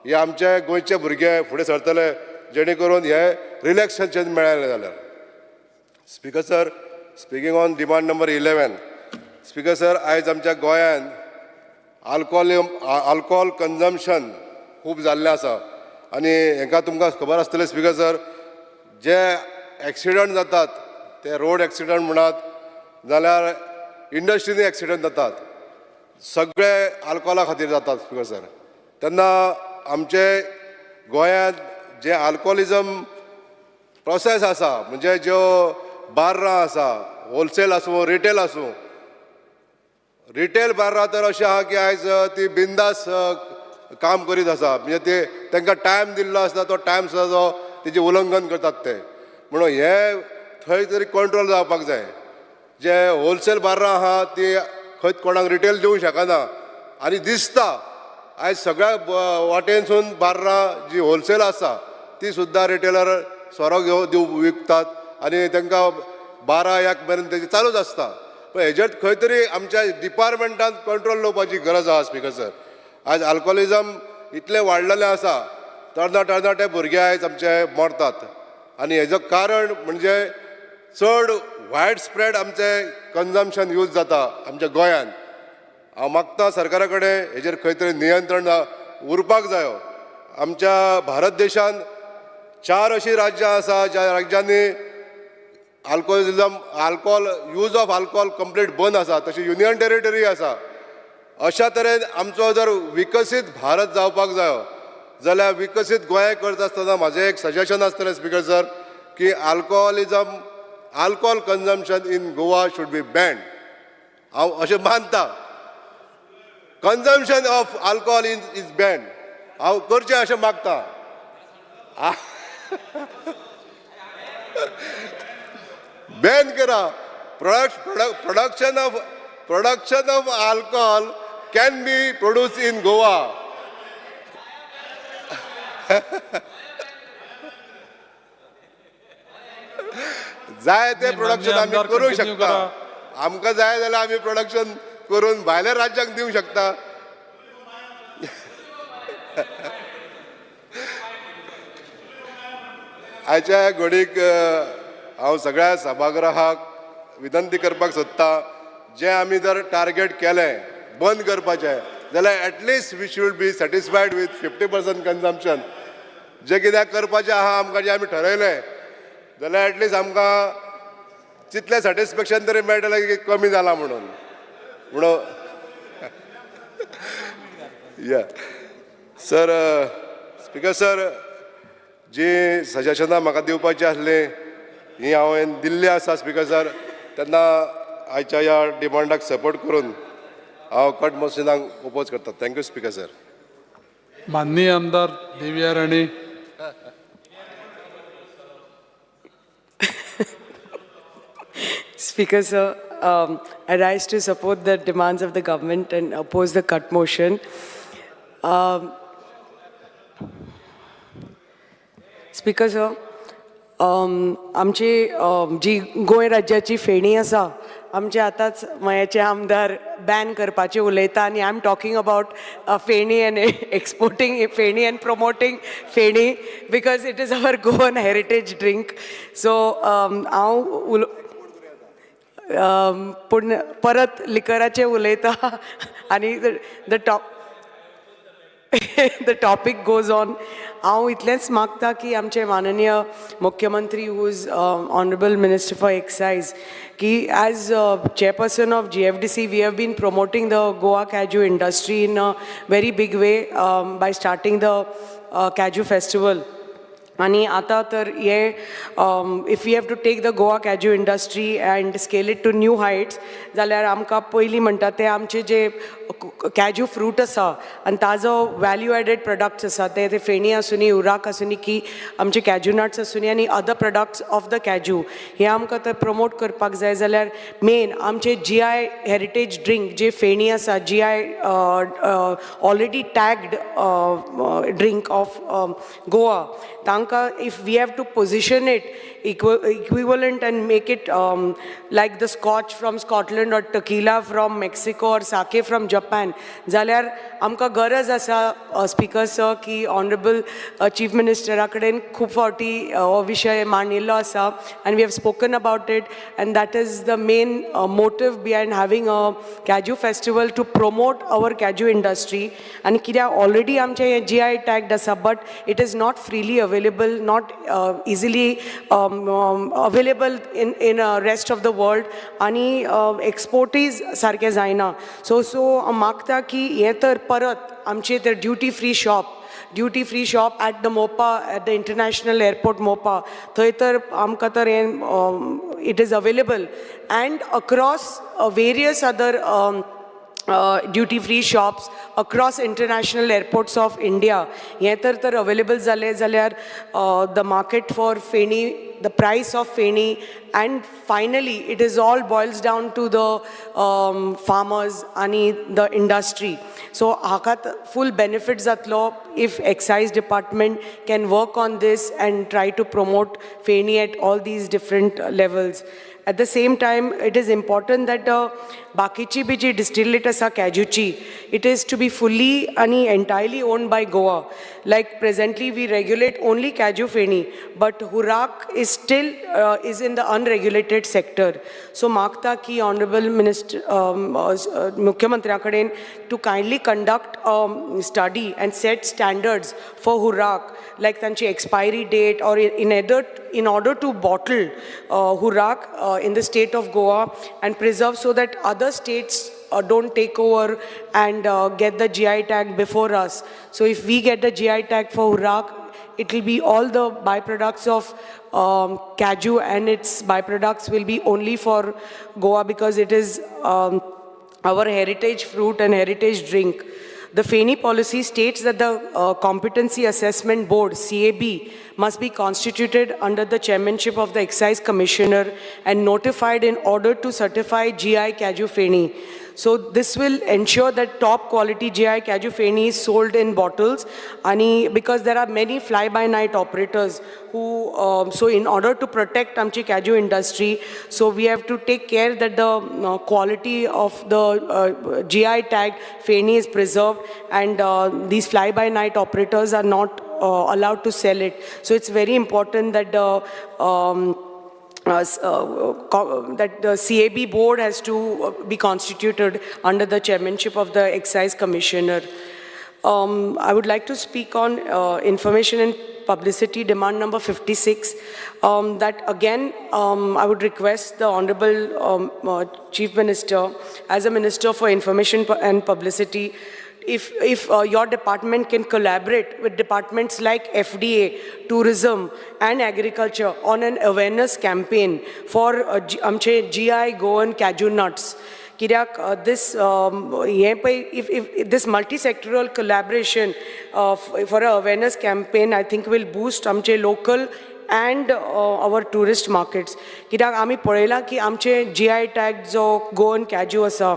हे आमचे गोंयचे भुरगे फुडें सरतले जेणे करून हे रिलॅक्सेशन मेळ्ळें जाल्यार. Speaker sir, speaking on demand number 11, speaker sir, आयज आमच्या गोंयांत आल्कोहोल कन्जम्पशन खूब जाल्लें आसा आनी हाका तुमकां खबर आसतलें स्पीकर सर, जे एक्सिडंट जातात ते रोड एक्सिडंट म्हणात जाल्यार इंडस्ट्रीनी एक्सिडंट जातात, सगळे आल्कोहोला खातीर जातात स्पीकर सर. तेन्ना आमचे गोंयांत जे आल्कोहोलिजम प्रोसेस आसा म्हणजे ज्यो बार्रां आसा, होलसेल आसूं रिटेल आसूं, रिटेल बार्रां तर अशें आहा की आयज ती बिंदास काम करीत आसा, म्हणजे ते तांकां टायम दिल्लो आसता तो टायम सुद्दां जो तेजें उल्लंघन करतात ते. म्हणून हे थंय तरी कंट्रोल जावपाक जाय. जे होलसेल बार्रां आहा ती खंय कोणाक रिटेल दिवंक शकना आनी दिसता आयज सगळ्या वाटेनसून बार्रां जी होलसेल आसा ती सुद्दां रिटेलर सोरो विकतात आनी तांकां 12-1 मेरेन तेजी चालूच आसता. पण हेजेर खंय तरी आमच्या डिपार्टमेंटान कंट्रोल दवरपाची गरज आहा स्पीकर सर. आयज आल्कोहोलिजम इतलें वाडलेलें आसा, तरणाटे भुरगे आयज आमचे मरतात आनी हेजो कारण म्हणजे चड वायड स्प्रेड आमचें कन्जम्पशन यूज जाता आमच्या गोंयांत. हांव मागता सरकारा कडेन हेजेर खंय तरी नियंत्रण उरपाक जायो. आमच्या भारत देशांत 4 अशीं राज्यां आसा ज्या राज्यांनी alcohol use of alcohol complete बंद आसा, तशी युनियन टेरिटरी आसा. अशा तरेन आमचो जर विकसीत भारत जावपाक जायो जाल्यार विकसीत गोंय करता आसतना म्हाजें एक सजेशन आसतलें स्पीकर सर की alcohol consumption in Goa should be banned. हांव अशें मानता, consumption of alcohol is banned. हांव करचें अशें मागता. बॅन करा. Production of alcohol can be produced in Goa. जाय ते प्रोडक्शन आम्ही करू शकता. आमकां जाय जाल्यार आम्ही प्रोडक्शन करून भायल्या राज्यांक दिवंक शकता. आयच्या घडीक हांव सगळ्या सभागृहाक विनंती करपाक सोदता, जे आमी जर टार्गेट केलें बंद करपाचें जाल्यार at least we should be satisfied with 50% consumption. जे कित्याक करपाचें आहा आमकां जें आमी ठरयलें जाल्यार एटलिस्ट आमकां तितलें सॅटिस्फॅक्शन तरी मेळटलें की कमी जाला म्हणून. या सर, स्पीकर सर, जी सजेशनां म्हाका दिवपाची आसली ही हांवें दिल्ली आसा स्पीकर सर. तेन्ना आयच्या ह्या डिमांडाक सपोर्ट करून हांव कट मोशनाक ओपोज करता. Thank you speaker sir. माननीय आमदार दिव्या राणी. Speaker sir, I rise to support the demands of the government and oppose the cut motion. Speaker sir, आमची जी गोंय राज्याची फेणी आसा आमचे आतांच मयाचे आमदार बॅन करपाचे उलयता आनी I am talking about feni and exporting feni and promoting feni because it is our Goan heritage drink so हांव पूण परत लिकराचे उलयता आनी the topic goes on. हांव इतलेंच मागता की आमचे माननीय मुख्यमंत्री who is honourable minister for excise की as chairperson of GFDC we have been promoting the Goa Kaju industry in a very big way by starting the Kaju festival. आणि आता तर हे if we have to take the Goa Kaju industry and scale it to new heights जाल्यार आमकां पयलीं म्हणटा ते आमचे जे cashew fruit आसा आनी ताजो वॅल्यू एडेड प्रोडक्ट्स आसा ते फेणी आसूनी उराक आसूनी की आमचे कॅज्यू नट्स आसूनी आनी other products of the cashew हे आमकां तर प्रमोट करपाक जाय जाल्यार मेन आमचे GI हेरिटेज ड्रिंक जे फेणी आसा GI already tagged drink of Goa तांकां if we have to position it equivalent and make it like the scotch from Scotland or tequila from Mexico or sake from Japan जाल्यार आमकां गरज आसा speaker sir की honourable chief मिनिस्टरा कडेन खूब फावटी हो विशय मांडिल्लो आसा and we have spoken about it and that is the main motive behind having a Kaju festival to promote our Kaju industry and कित्याक already आमचे GI tagged आसा but it is not freely available, not easily available in rest of the world आणि एक्सपोर्टीज सारके जायना सो मागता की हे तर परत आमचे तर duty free shop at the Mopa at the international airport Mopa थंय तर आमकां तर हें it is available and across various other duty free shops across international airports of India हे तर available जाले जाल्यार the market for feni the price of feni and finally it is all boils down to the farmers आणि the industry so हाका full benefit जातलो if excise department can work on this and try to promote feni at all these different levels. At the same time, it is important that bakichi bhi ji distillate asa kajuchi, it is to be fully and entirely owned by Goa. Like presently, we regulate only Kaju feni, but Hurak is still is in the unregulated sector. So, Magta ki Honorable Minister Mukhyamantri kaden to kindly conduct a study and set standards for Hurak, like tanchi expiry date or in order to bottle Hurak in the state of Goa and preserve so that other states don't take over and get the GI tag before us. So if we get the GI tag for Hurak, it will be all the byproducts of Kaju and its byproducts will be only for Goa because it is our heritage fruit and heritage drink. The FENI policy states that the Competency Assessment Board, CAB, must be constituted under the chairmanship of the Excise Commissioner and notified in order to certify GI Kaju Feni. So this will ensure that top quality GI Kaju Feni is sold in bottles because there are many fly-by-night operators who, so in order to protect Amchi Kaju industry, so we have to take care that the quality of the GI tag Feni is preserved and these fly-by-night operators are not allowed to sell it. So it's very important that that the CAB board has to be constituted under the chairmanship of the Excise Commissioner. I would like to speak on information and publicity demand number 56. That again, I would request the Honorable Chief Minister, as a Minister for Information and Publicity, if your department can collaborate with departments like FDA, tourism and agriculture on an awareness campaign for GI Goan Kaju nuts. Kirak, this if this multi-sectoral collaboration for an awareness campaign, I think will boost amche local and our tourist markets. कित्याक आमी पळयलां की आमचे GI tag जो Goan cashew आसा,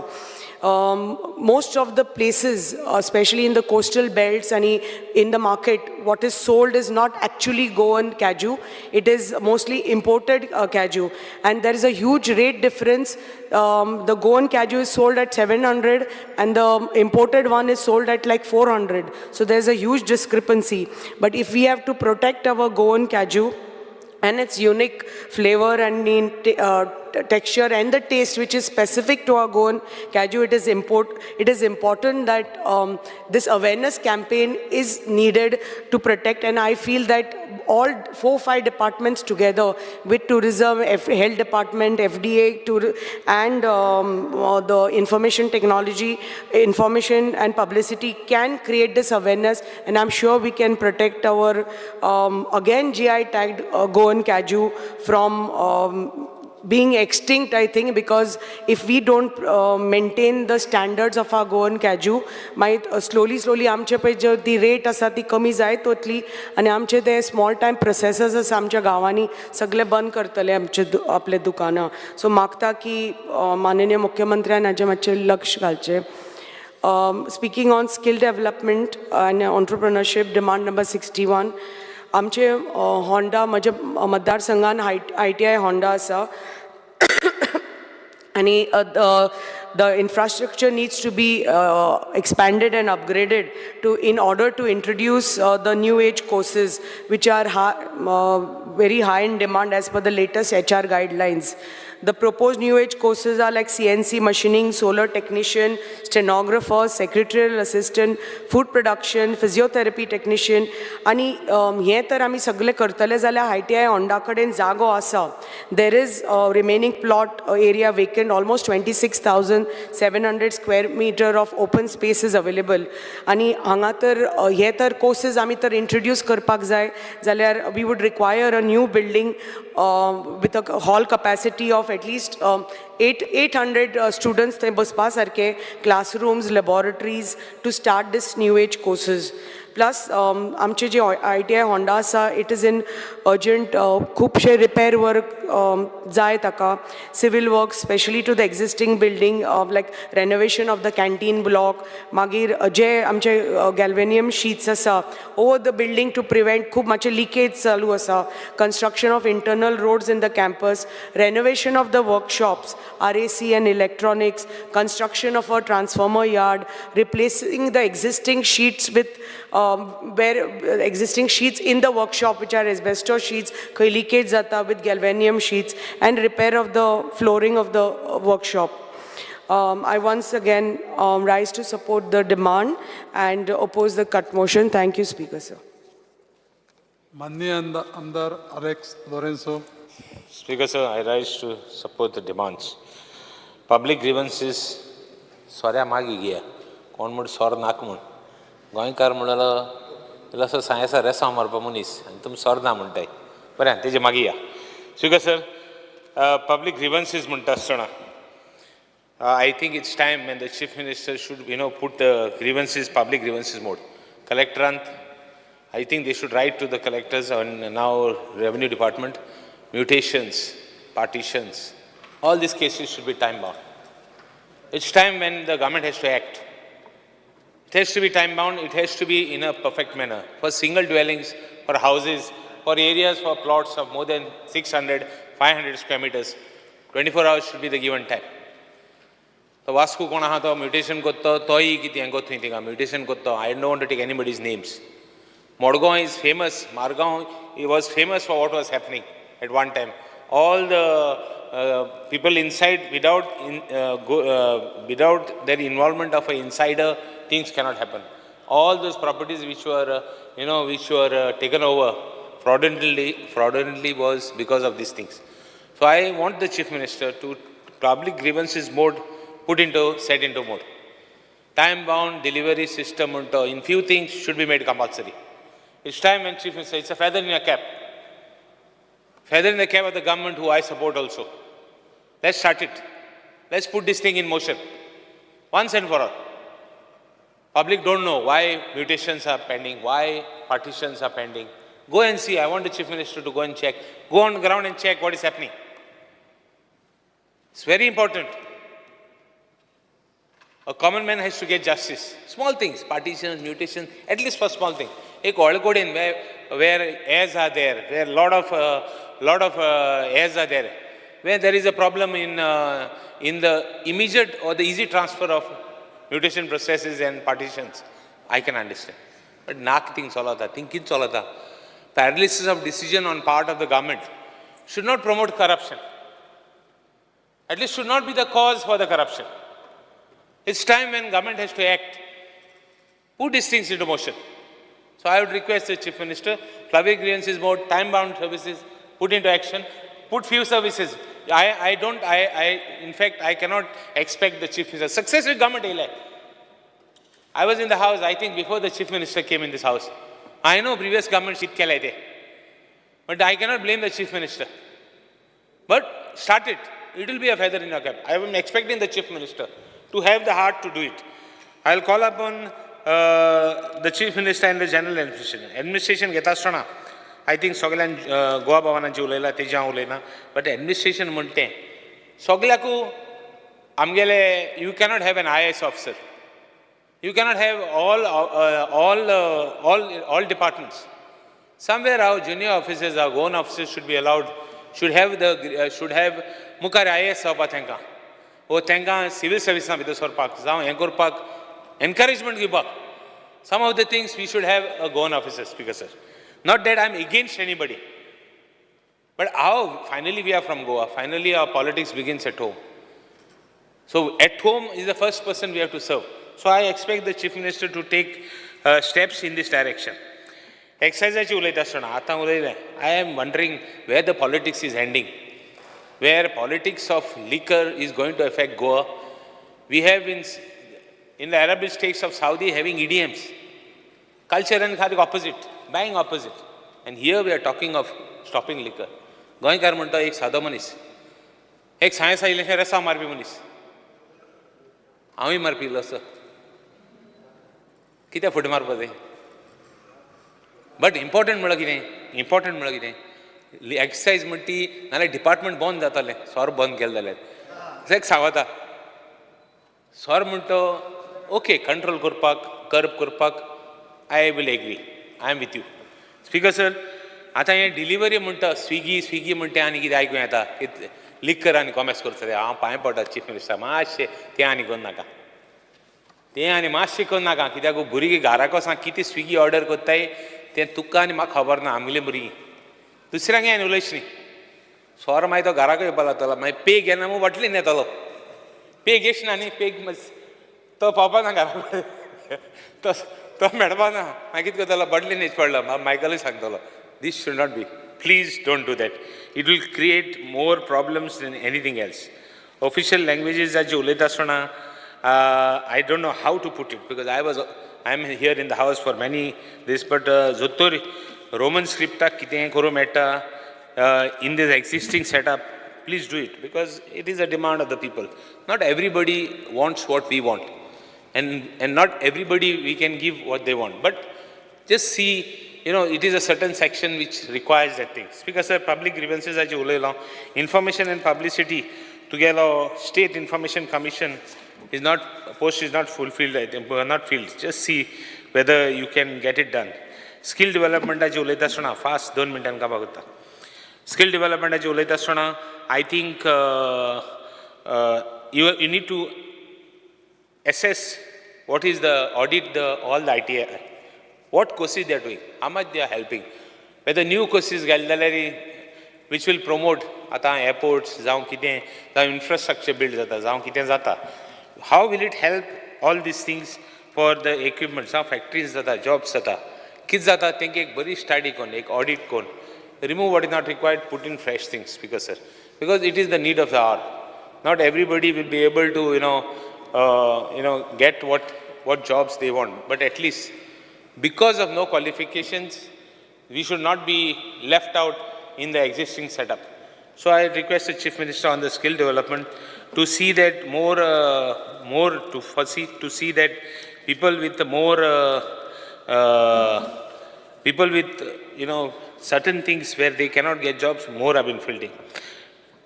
most of the places, especially in the coastal belts and in the market, what is sold is not actually Goan kaju. It is mostly imported kaju. And there is a huge rate difference. The Goan kaju is sold at 700 and the imported one is sold at like 400. So there's a huge discrepancy. But if we have to protect our Goan kaju and its unique flavor and texture and the taste which is specific to our Goan kaju, it is important that this awareness campaign is needed to protect, and I feel that all 4-5 departments together with tourism, health department, FDA and the information technology, information and publicity can create this awareness, and I'm sure we can protect our again GI tagged Goan kaju from being extinct, I think, because if we don't maintain the standards of our Goan kaju, slowly आमचे पळय जो ती rate आसा ती कमी जायत वतली आनी आमचे ते स्मॉल टायम प्रोसेसर्स आसा आमच्या गांवांनी सगळे बंद करतले आपले दुकानां. सो मागता की माननीय मुख्यमंत्र्यान हाजें मातशें लक्ष घालचें. Speaking on skill development and entrepreneurship, demand number 61. आमचे होंडा म्हज्या मतदारसंघान ITI होंडा आसा आणि the infrastructure needs to be expanded and upgraded in order to introduce the new age courses which are very high in demand as per the latest HR guidelines. The proposed new age courses are like CNC machining, solar technician, stenographer, secretarial assistant, food production, physiotherapy technician. आणि हे तर आमी सगळे करतले जाल्यार ITI Honda कडेन जागो आसा. There is remaining plot area vacant, almost 26,700 square meter of open space is available. आणि हांगा तर हे तर courses आमी तर introduce करपाक जाय जाल्यार we would require a new building with a hall capacity of at least 800 students थंय बसपा सारके, classrooms, laboratories to start this new age courses. Plus आमचे जे ITI होंडा आसा, it is in urgent खुबशे repair work जाय ताका, civil work especially to the existing building, like renovation of the canteen block, मागीर जे आमचे galvanium sheets आसा over the building to prevent खूब मातशे leakage चालू आसा, construction of internal roads in the campus, renovation of the workshops, RAC and electronics, construction of a transformer yard, replacing the existing sheets with existing sheets in the workshop which are asbestos sheets, khoi leakage jata with galvanium sheets, and repair of the flooring of the workshop. I once again rise to support the demand and oppose the cut motion. Thank you, Speaker, sir. माननीय आमदार Alex Lorenzo. Speaker, sir, I rise to support the demands. Public grievances, सोऱ्या मागी गया, कोण म्हण सोर नाक म्हण. गोंयकार म्हणलो इला असो सायसा रेसा मारपा मनीस आनी तुमी सोर ना म्हणटाय. बरें, तेजे मागी या. Speaker, sir, public grievances म्हणटा आसतना I think it's time when the Chief Minister should, put the grievances, public grievances mode. Collectorant, I think they should write to the collectors and now Revenue Department, mutations, partitions, all these cases should be time bound. It's time when the government has to act. It has to be time bound, it has to be in a perfect manner. For single dwellings, for houses, for areas, for plots of more than 600, 500 square meters, 24 hours should be the given time. The Vasco कोण आहा तो mutation करता तोय कितें हें करता थिंगा mutation करता. I don't want to take anybody's names. Modgaon is famous. Margaon, it was famous for what was happening at one time. All the people inside, without their involvement of an insider, things cannot happen. All those properties which were, taken over fraudulently was because of these things. So I want the Chief Minister to public grievances mode set into mode. Time-bound delivery system in few things should be made compulsory. It's time when Chief Minister, it's a feather in your cap. Feather in the cap of the government who I support also. Let's start it. Let's put this thing in motion. Once and for all. Public don't know why mutations are pending, why partitions are pending, Go and see. I want the Chief Minister to go and check. Go on ground and check what is happening. It's very important. A common man has to get justice. Small things, partitions, mutations, at least for small things. Ek Olkodin, where heirs are there, where lot of heirs are there, where there is a problem in the immediate or the easy transfer of mutation processes and partitions, I can understand. But nak things cholata, thinking cholata, paralysis of decision on part of the government should not promote corruption. At least should not be the cause for the corruption. It's time when government has to act. Put these things into motion. So I would request the Chief Minister, public grievances board, time-bound services, put into action, put few services. In fact, I cannot expect the Chief Minister. Success with government. I was in the house, I think, before the Chief Minister came in this house. I know previous government shit ke laye. But I cannot blame the Chief Minister. But start it. It will be a feather in your cap. I am expecting the Chief Minister to have the heart to do it. I will call upon the Chief Minister and the General Administration. Administration getastana. I think Sogalan Goa Bhavanachi ulayla, Teja ulayna. But administration munte. Soglaku amgele, you cannot have an IAS officer. You cannot have all departments. Somewhere our junior officers, our own officers should be allowed, should have Mukar IAS of Bathenka. O Tenga civil service na Vidosor Park, Angkor Park, encouragement give back. Some of the things we should have a Goan officer, Speaker Sir. Not that I'm against anybody. But how finally we are from Goa, finally our politics begins at home. So at home is the first person we have to serve. So I expect the Chief Minister to take steps in this direction. Excise I am wondering where the politics is ending. Where politics of liquor is going to affect Goa. We have in the Arab states of Saudi having EDMs. Culture and khadi opposite, buying opposite. And here we are talking of stopping liquor. Going karmunta ek sadha manis. Ek science ileshe rasa marbi manis. Ami marpi lasa. Kita foot marpa But important mulagine. Exercise multi, nale department bond datale, sor bond kel dale. Sek savata. Sor munto, okay, control kurpak, curb kurpak, I will agree. I am with you. Speaker sir, आता ये delivery munta, Swiggy munte ani ki dai ko yata, liquor ani commerce kurtade. Pae pota Chief Minister, maashe te ani gonnaka. Te ani maashe gonnaka. Kita ko buri ki gara ko sang kiti Swiggy order kotai, te tukka ani ma khabar na amile buri. दुसऱ्या काय उलयच न्ही स्वर मागीर तो घराक येवपा लागतलो मागीर पे घेना मग वटली न्हेतलो पे घेश ना न्ही पे तो पावपा ना घरा तो मेळपा ना मागीर कितें करतलो बटली न्हीच पडलो मायकलूय सांगतलो this should not be please don't do that it will create more problems than anything else official languages जे उलयता आसतना I don't know how to put it because I am here in the house for many this but Zotor Roman scripta kite koro meta in this existing setup please do it because it is a demand of the people. Not everybody wants what we want and not everybody we can give what they want but just see it is a certain section which requires that thing. Speaker sir public grievances as information and publicity together state information commission is not post is not fulfilled not filled just see whether you can get it done. Skill development as उलयता आसतना fast 2 मिनटान का बघता skill development as उलयता आसतना I think you need to assess what is the audit all the ITI what courses they are doing how much they are helping whether new courses gallery which will promote आता airports जाऊं कितें जाऊं infrastructure build जाता जाऊं कितें जाता how will it help all these things for the equipment जाऊं factories जाता jobs जाता किस जाता think एक बड़ी study कौन एक audit कौन remove what is not required put in fresh things because it is the need of the hour not everybody will be able to get what jobs they want but at least because of no qualifications we should not be left out in the existing setup. So I request the Chief Minister on the skill development to see that to see that people with more people with, certain things where they cannot get jobs, more have been filled in.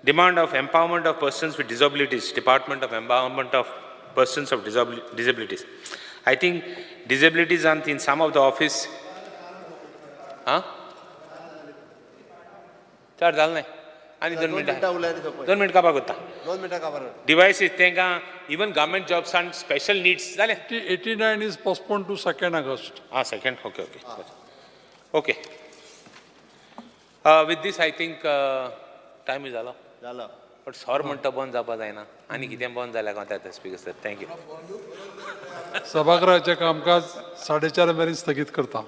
Demand of empowerment of persons with disabilities, Department of Empowerment of Persons of Disabilities. I think disabilities are in some of the office. Huh? चार झालं नाही आणि 2 मिनिटं 2 minute का बघता 2 मिनटां का बरं डिवायसीस तेंका इवन गव्हर्मेंट जॉब्स आणि स्पेशल नीड्स झाले 89 is postponed to 2nd August. हां second okay okay with these I think time is झाला झालं बट सर म्हणटा बंद जावपा जायना आनी कितें बंद जाल्यार कोणत्या स्पीकर सर थँक्यू सभागृहाचे कामकाज 4:30 मेरेन स्थगीत करता.